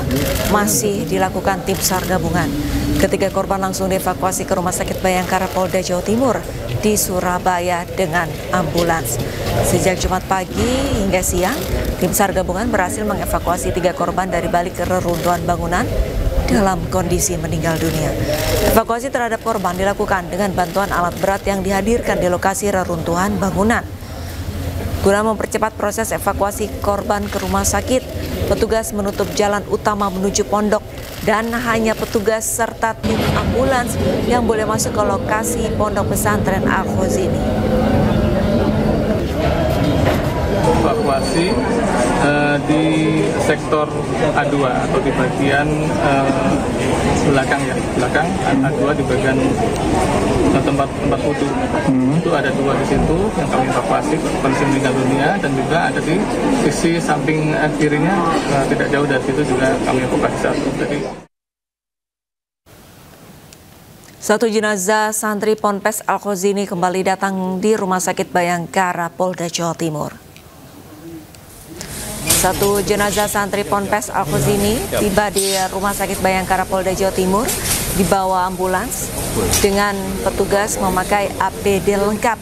masih dilakukan tim SAR gabungan. Ketiga korban langsung dievakuasi ke Rumah Sakit Bayangkara Polda Jawa Timur di Surabaya dengan ambulans. Sejak Jumat pagi hingga siang, tim SAR gabungan berhasil mengevakuasi 3 korban dari balik reruntuhan bangunan dalam kondisi meninggal dunia. Evakuasi terhadap korban dilakukan dengan bantuan alat berat yang dihadirkan di lokasi reruntuhan bangunan. Guna mempercepat proses evakuasi korban ke rumah sakit, petugas menutup jalan utama menuju pondok dan hanya petugas serta tim ambulans yang boleh masuk ke lokasi Pondok Pesantren Al-Khozini. Evakuasi di sektor A2 atau di bagian belakang A2 di bagian tempat wudhu. Itu ada 2 di situ yang kami evakuasi kondisi meninggal dunia, dan juga ada di sisi samping kirinya tidak jauh dari situ juga kami evakuasi 1. Jadi satu jenazah santri Ponpes Al-Khozini kembali datang di Rumah Sakit Bayangkara Polda Jawa Timur. Satu jenazah santri Ponpes Al-Khozini tiba di Rumah Sakit Bayangkara Polda Jawa Timur dibawa ambulans dengan petugas memakai APD lengkap.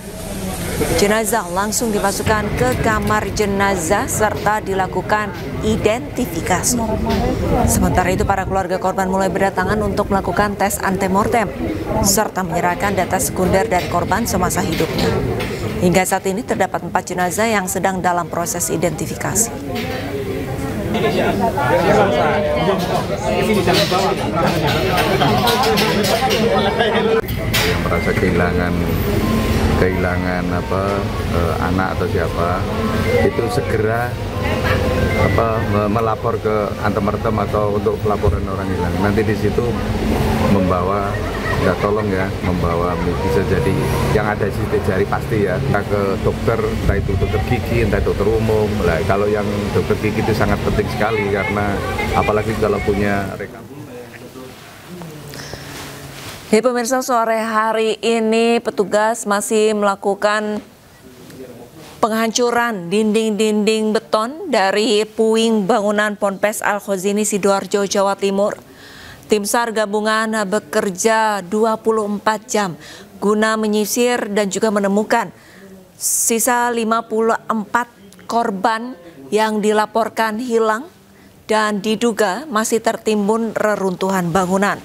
Jenazah langsung dimasukkan ke kamar jenazah serta dilakukan identifikasi. Sementara itu para keluarga korban mulai berdatangan untuk melakukan tes antemortem serta menyerahkan data sekunder dari korban semasa hidupnya. Hingga saat ini terdapat 4 jenazah yang sedang dalam proses identifikasi. Yang merasa kehilangan anak atau siapa, itu segera melapor ke antemortem atau untuk pelaporan orang hilang. Nanti di situ membawa, membawa bisa jadi yang ada sidik jari pasti ya, entah ke dokter, entah itu dokter gigi, entah dokter umum. Nah, kalau yang dokter gigi itu sangat penting sekali karena apalagi kalau punya rekam. Ya, pemirsa, sore hari ini petugas masih melakukan penghancuran dinding-dinding beton dari puing bangunan Ponpes Al-Khozini Sidoarjo, Jawa Timur. Tim SAR gabungan bekerja 24 jam guna menyisir dan juga menemukan sisa 54 korban yang dilaporkan hilang dan diduga masih tertimbun reruntuhan bangunan.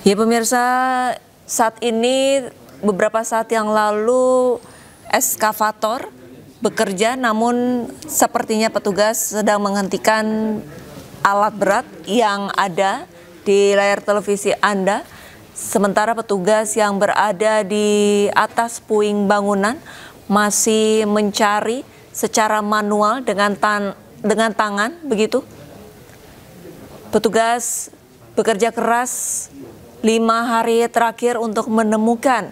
Ya pemirsa, saat ini beberapa saat yang lalu eskavator bekerja, namun sepertinya petugas sedang menghentikan alat berat yang ada di layar televisi Anda. Sementara petugas yang berada di atas puing bangunan masih mencari secara manual dengan tangan begitu. Petugas bekerja keras 5 hari terakhir untuk menemukan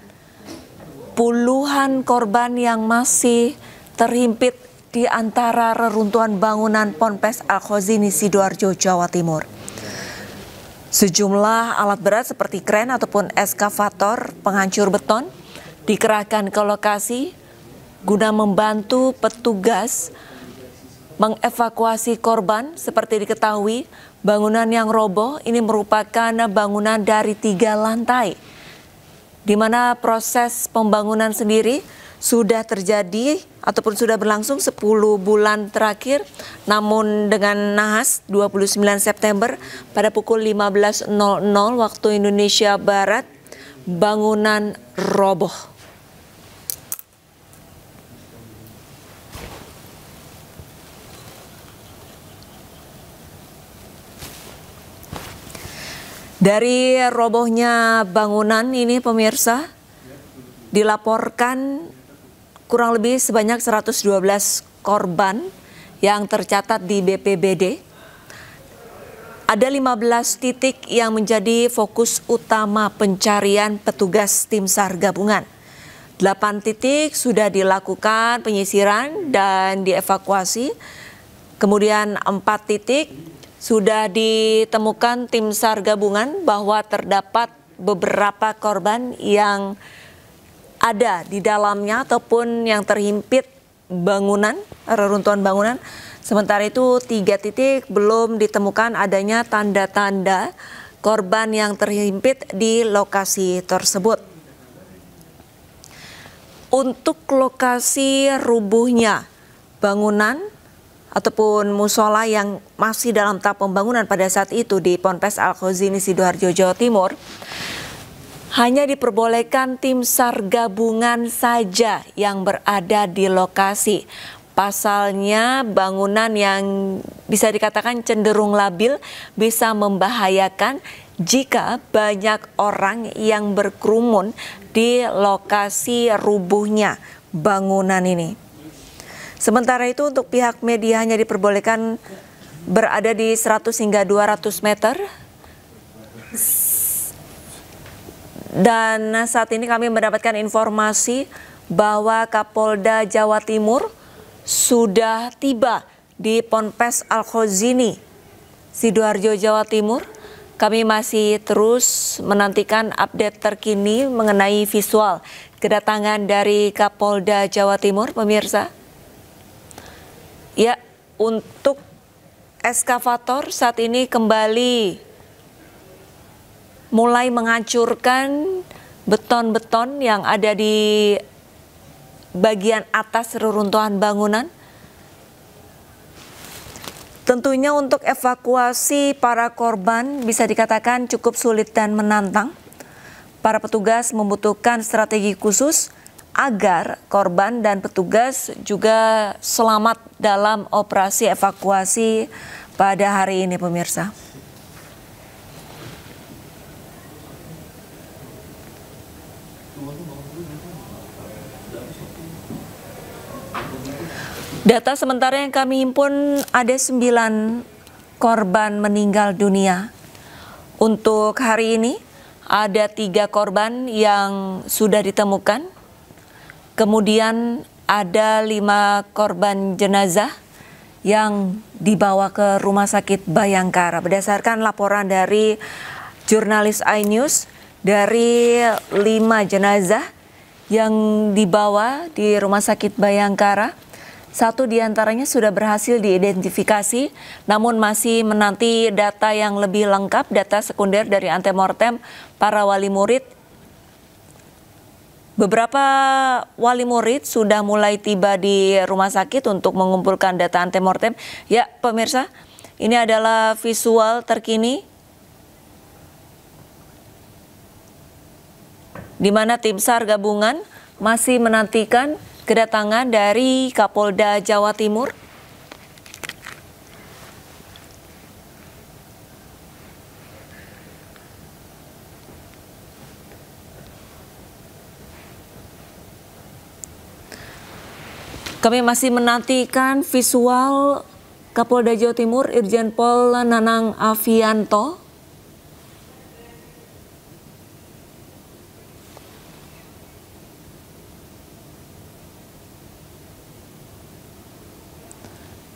puluhan korban yang masih terhimpit di antara reruntuhan bangunan Ponpes Al-Khozini Sidoarjo, Jawa Timur. Sejumlah alat berat seperti kren ataupun eskavator penghancur beton dikerahkan ke lokasi guna membantu petugas mengevakuasi korban. Seperti diketahui, bangunan yang roboh ini merupakan bangunan dari 3 lantai, di mana proses pembangunan sendiri sudah terjadi ataupun sudah berlangsung 10 bulan terakhir. Namun dengan nahas 29 September pada pukul 15.00 waktu Indonesia Barat, bangunan roboh. Dari robohnya bangunan ini pemirsa, dilaporkan kurang lebih sebanyak 112 korban yang tercatat di BPBD. Ada 15 titik yang menjadi fokus utama pencarian petugas tim SAR gabungan. 8 titik sudah dilakukan penyisiran dan dievakuasi. Kemudian 4 titik sudah ditemukan tim SAR gabungan bahwa terdapat beberapa korban yang ada di dalamnya ataupun yang terhimpit bangunan, reruntuhan bangunan. Sementara itu 3 titik belum ditemukan adanya tanda-tanda korban yang terhimpit di lokasi tersebut. Untuk lokasi rubuhnya bangunan ataupun musola yang masih dalam tahap pembangunan pada saat itu di Ponpes Al-Khozini, Sidoarjo, Jawa Timur, hanya diperbolehkan tim SAR gabungan saja yang berada di lokasi. Pasalnya bangunan yang bisa dikatakan cenderung labil bisa membahayakan jika banyak orang yang berkerumun di lokasi rubuhnya bangunan ini. Sementara itu untuk pihak media hanya diperbolehkan berada di 100 hingga 200 meter. Dan saat ini kami mendapatkan informasi bahwa Kapolda Jawa Timur sudah tiba di Ponpes Al-Khozini, Sidoarjo, Jawa Timur. Kami masih terus menantikan update terkini mengenai visual kedatangan dari Kapolda Jawa Timur, pemirsa. Ya, untuk eskavator saat ini kembali mulai menghancurkan beton-beton yang ada di bagian atas reruntuhan bangunan. Tentunya untuk evakuasi para korban bisa dikatakan cukup sulit dan menantang. Para petugas membutuhkan strategi khusus agar korban dan petugas juga selamat dalam operasi evakuasi pada hari ini, pemirsa. Data sementara yang kami himpun ada 9 korban meninggal dunia. Untuk hari ini ada 3 korban yang sudah ditemukan. Kemudian ada 5 korban jenazah yang dibawa ke Rumah Sakit Bayangkara. Berdasarkan laporan dari jurnalis iNews, dari 5 jenazah yang dibawa di Rumah Sakit Bayangkara, 1 diantaranya sudah berhasil diidentifikasi, namun masih menanti data yang lebih lengkap, data sekunder dari antemortem para wali murid. Beberapa wali murid sudah mulai tiba di rumah sakit untuk mengumpulkan data antemortem. Ya, pemirsa, ini adalah visual terkini di mana tim SAR gabungan masih menantikan kedatangan dari Kapolda Jawa Timur. Kami masih menantikan visual Kapolda Jawa Timur Irjen Pol Nanang Afianto.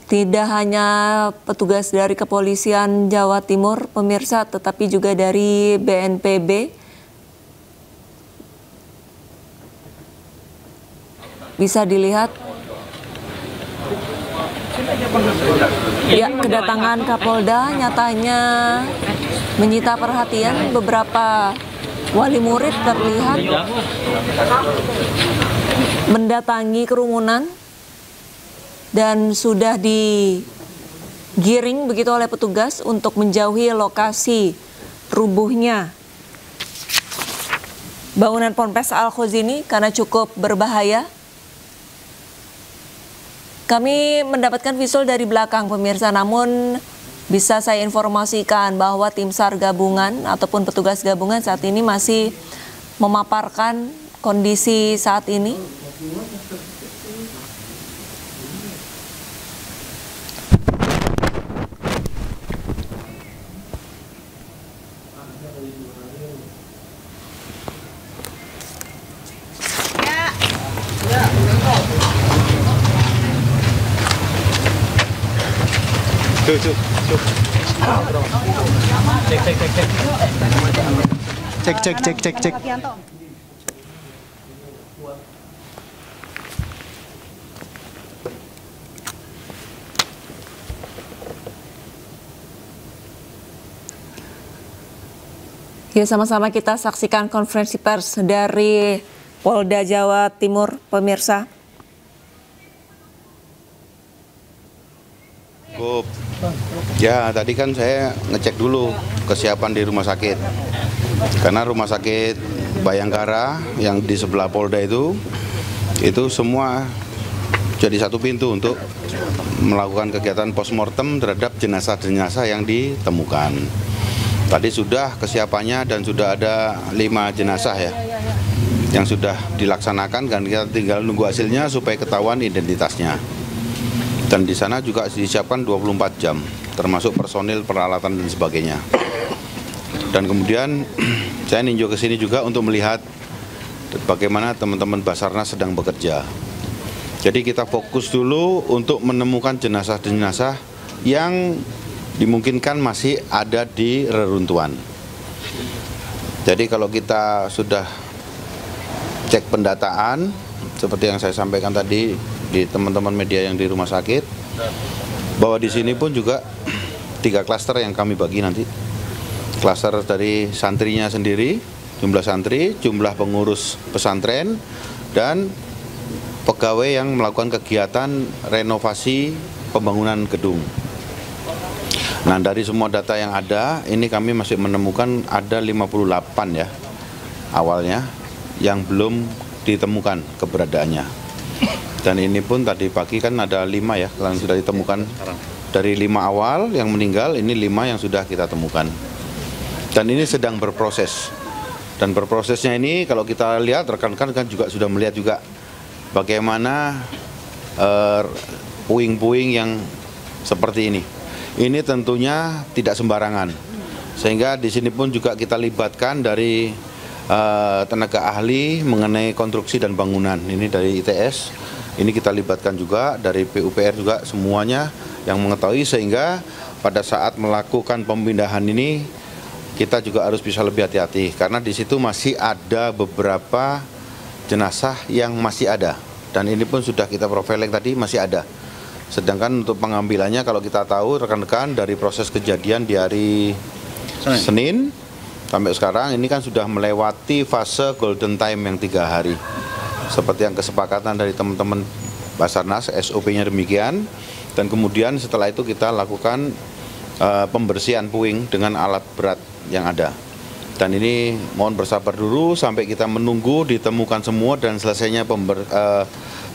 Tidak hanya petugas dari Kepolisian Jawa Timur, pemirsa, tetapi juga dari BNPB. Bisa dilihat. Ya, kedatangan Kapolda nyatanya menyita perhatian. Beberapa wali murid terlihat mendatangi kerumunan dan sudah digiring begitu oleh petugas untuk menjauhi lokasi rubuhnya bangunan Ponpes Al-Khozini karena cukup berbahaya. Kami mendapatkan visual dari belakang, pemirsa, namun bisa saya informasikan bahwa tim SAR gabungan ataupun petugas gabungan saat ini masih memaparkan kondisi saat ini. Cek. Ya, sama-sama kita saksikan konferensi pers dari Polda Jawa Timur, pemirsa. Ya, tadi kan saya ngecek dulu kesiapan di rumah sakit. Karena rumah sakit Bayangkara yang di sebelah Polda itu semua jadi satu pintu untuk melakukan kegiatan postmortem terhadap jenazah-jenazah yang ditemukan. Tadi sudah kesiapannya dan sudah ada 5 jenazah ya yang sudah dilaksanakan, dan kita tinggal nunggu hasilnya supaya ketahuan identitasnya. Dan di sana juga disiapkan 24 jam, termasuk personil, peralatan dan sebagainya. Dan kemudian saya ninjau ke sini juga untuk melihat bagaimana teman-teman Basarnas sedang bekerja. Jadi kita fokus dulu untuk menemukan jenazah-jenazah yang dimungkinkan masih ada di reruntuhan. Jadi kalau kita sudah cek pendataan, seperti yang saya sampaikan tadi di teman-teman media yang di rumah sakit, bahwa di sini pun juga 3 klaster yang kami bagi nanti. Klaster dari santrinya sendiri, jumlah santri, jumlah pengurus pesantren, dan pegawai yang melakukan kegiatan renovasi pembangunan gedung. Nah, dari semua data yang ada, ini kami masih menemukan ada 58 ya awalnya yang belum ditemukan keberadaannya. Dan ini pun tadi pagi kan ada 5 ya yang sudah ditemukan. Dari 5 awal yang meninggal, ini 5 yang sudah kita temukan. Dan ini sedang berproses. Dan berprosesnya ini kalau kita lihat, rekan-rekan kan juga sudah melihat juga bagaimana puing-puing yang seperti ini. Ini tentunya tidak sembarangan, sehingga di sini pun juga kita libatkan dari tenaga ahli mengenai konstruksi dan bangunan. Ini dari ITS, ini kita libatkan juga dari PUPR juga, semuanya yang mengetahui, sehingga pada saat melakukan pemindahan ini kita juga harus bisa lebih hati-hati, karena di situ masih ada beberapa jenazah yang masih ada, dan ini pun sudah kita profiling tadi masih ada. Sedangkan untuk pengambilannya kalau kita tahu rekan-rekan dari proses kejadian di hari Senin sampai sekarang ini kan sudah melewati fase golden time yang 3 hari. Seperti yang kesepakatan dari teman-teman Basarnas, SOP-nya demikian. Dan kemudian setelah itu kita lakukan pembersihan puing dengan alat berat yang ada. Dan ini mohon bersabar dulu sampai kita menunggu ditemukan semua dan selesainya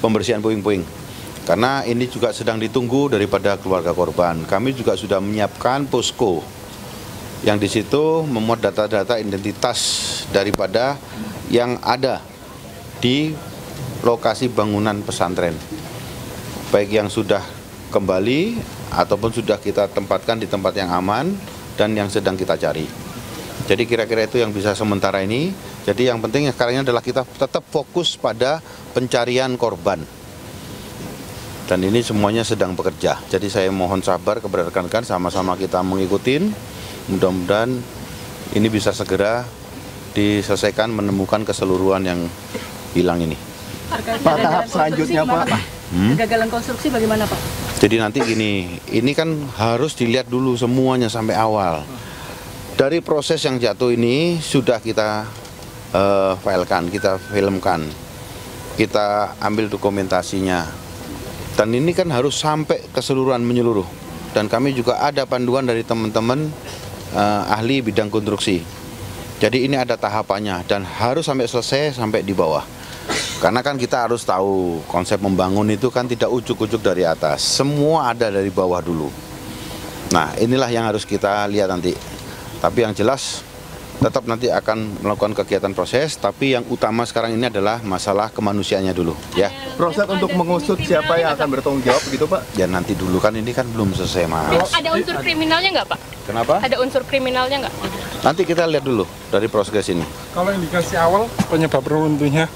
pembersihan puing-puing. Karena ini juga sedang ditunggu daripada keluarga korban. Kami juga sudah menyiapkan posko yang di situ memuat data-data identitas daripada yang ada di lokasi bangunan pesantren. Baik yang sudah kembali ataupun sudah kita tempatkan di tempat yang aman dan yang sedang kita cari. Jadi kira-kira itu yang bisa sementara ini. Jadi yang penting sekarang adalah kita tetap fokus pada pencarian korban. Dan ini semuanya sedang bekerja. Jadi saya mohon sabar kepada rekan-rekan, sama-sama kita mengikuti. Mudah-mudahan ini bisa segera diselesaikan, menemukan keseluruhan yang hilang ini. Pak, tahap selanjutnya Pak. Kegagalan konstruksi bagaimana Pak? Jadi nanti gini, ini kan harus dilihat dulu semuanya sampai awal. Dari proses yang jatuh ini sudah kita filekan, kita filmkan, kita ambil dokumentasinya. Dan ini kan harus sampai keseluruhan menyeluruh. Dan kami juga ada panduan dari teman-teman ahli bidang konstruksi. Jadi ini ada tahapannya dan harus sampai selesai sampai di bawah. Karena kan kita harus tahu konsep membangun itu kan tidak ujuk-ujuk dari atas. Semua ada dari bawah dulu. Nah, inilah yang harus kita lihat nanti. Tapi yang jelas tetap nanti akan melakukan kegiatan proses, tapi yang utama sekarang ini adalah masalah kemanusiaannya dulu, ya. Proses untuk mengusut siapa yang akan bertanggung jawab gitu Pak? Ya nanti dulu, kan ini kan belum selesai Mas. Ada unsur kriminalnya nggak Pak? Kenapa? Ada unsur kriminalnya nggak? Nanti kita lihat dulu dari proses ini. Kalau indikasi awal penyebab runtuhnya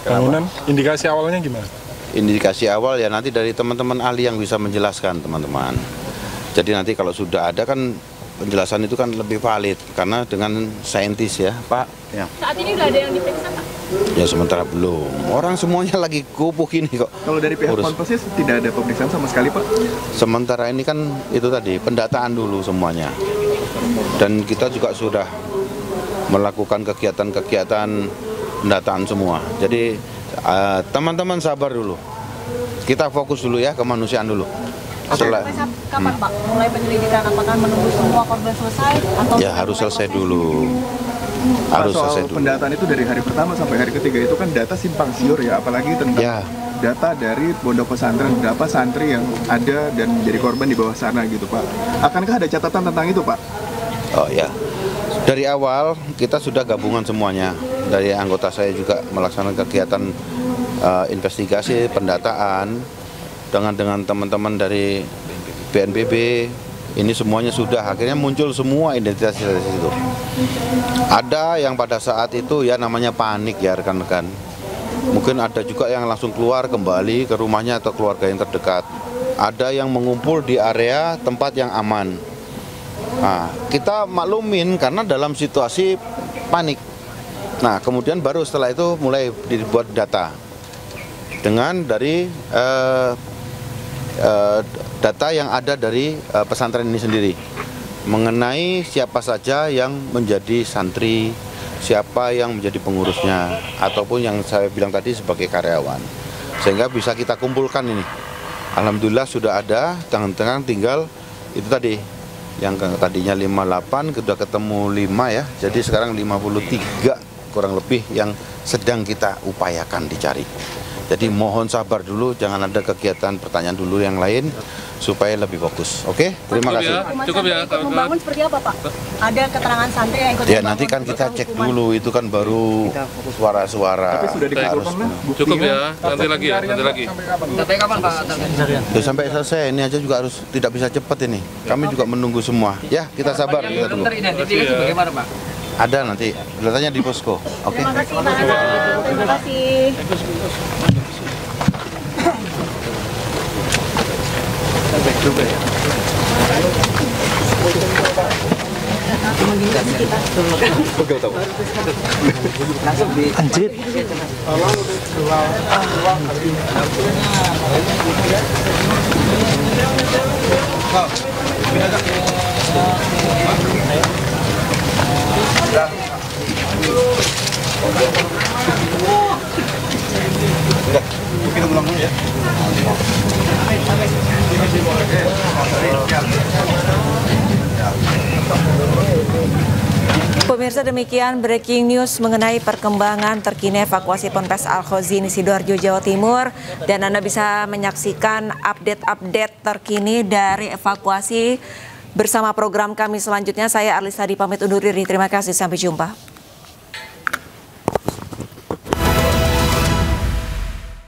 bangunan, indikasi awalnya gimana? Indikasi awal ya nanti dari teman-teman ahli yang bisa menjelaskan teman-teman. Jadi nanti kalau sudah ada kan penjelasan itu kan lebih valid karena dengan saintis ya, Pak. Ya. Saat ini udah ada yang diperiksa, Pak? Ya sementara belum. Orang semuanya lagi kupuh ini kok. Kalau dari pihak Ponpes tidak ada pemeriksaan sama sekali, Pak? Sementara ini kan itu tadi pendataan dulu semuanya. Dan kita juga sudah melakukan kegiatan-kegiatan pendataan semua. Jadi teman-teman sabar dulu. Kita fokus dulu ya, kemanusiaan dulu. Kapan Pak mulai penyelidikan? Apakah menunggu semua korban selesai? Atau ya harus selesai dulu. Harus selesai dulu. Pendataan itu dari hari pertama sampai hari ketiga itu kan data simpang siur ya, apalagi tentang data dari pondok pesantren, berapa santri yang ada dan menjadi korban di bawah sana gitu Pak. Akankah ada catatan tentang itu Pak? Oh ya, dari awal kita sudah gabungan semuanya. Dari anggota saya juga melaksanakan kegiatan investigasi, pendataan dengan teman-teman dari BNPB. Ini semuanya sudah akhirnya muncul semua identitas dari situ. Ada yang pada saat itu ya namanya panik ya rekan-rekan. Mungkin ada juga yang langsung keluar kembali ke rumahnya atau keluarga yang terdekat. Ada yang mengumpul di area tempat yang aman. Nah, kita maklumin karena dalam situasi panik. Nah, kemudian baru setelah itu mulai dibuat data dengan dari data yang ada dari pesantren ini sendiri mengenai siapa saja yang menjadi santri, siapa yang menjadi pengurusnya, ataupun yang saya bilang tadi sebagai karyawan, sehingga bisa kita kumpulkan ini. Alhamdulillah sudah ada, tangan-tangan tinggal itu tadi yang tadinya 58 sudah ketemu 5 ya, jadi sekarang 53 kurang lebih yang sedang kita upayakan dicari. Jadi mohon sabar dulu, jangan ada kegiatan pertanyaan dulu yang lain supaya lebih fokus. Oke, terima kasih. Cukup ya. Membangun seperti apa Pak? Ada keterangan santri yang ikut ya nanti kan kita cek dulu, itu kan baru suara-suara. Tapi sudah dikumpulkan lah. Cukup ya, nanti lagi ya, nanti lagi. Sampai kapan Pak? Ya, sampai selesai, ini aja juga harus tidak bisa cepat ini. Kami juga menunggu semua. Ya, kita sabar, kita tunggu. Teridentifikasi bagaimana Pak? Ada nanti, datanya di posko. Oke. Terima kasih Pak. Terima kasih. Anjir. Kita ulang dulu ya. Pemirsa, demikian breaking news mengenai perkembangan terkini evakuasi Ponpes Al-Khozin Sidoarjo, Jawa Timur. Dan Anda bisa menyaksikan update-update terkini dari evakuasi bersama program kami selanjutnya. Saya Arlista pamit undur diri. Terima kasih, sampai jumpa.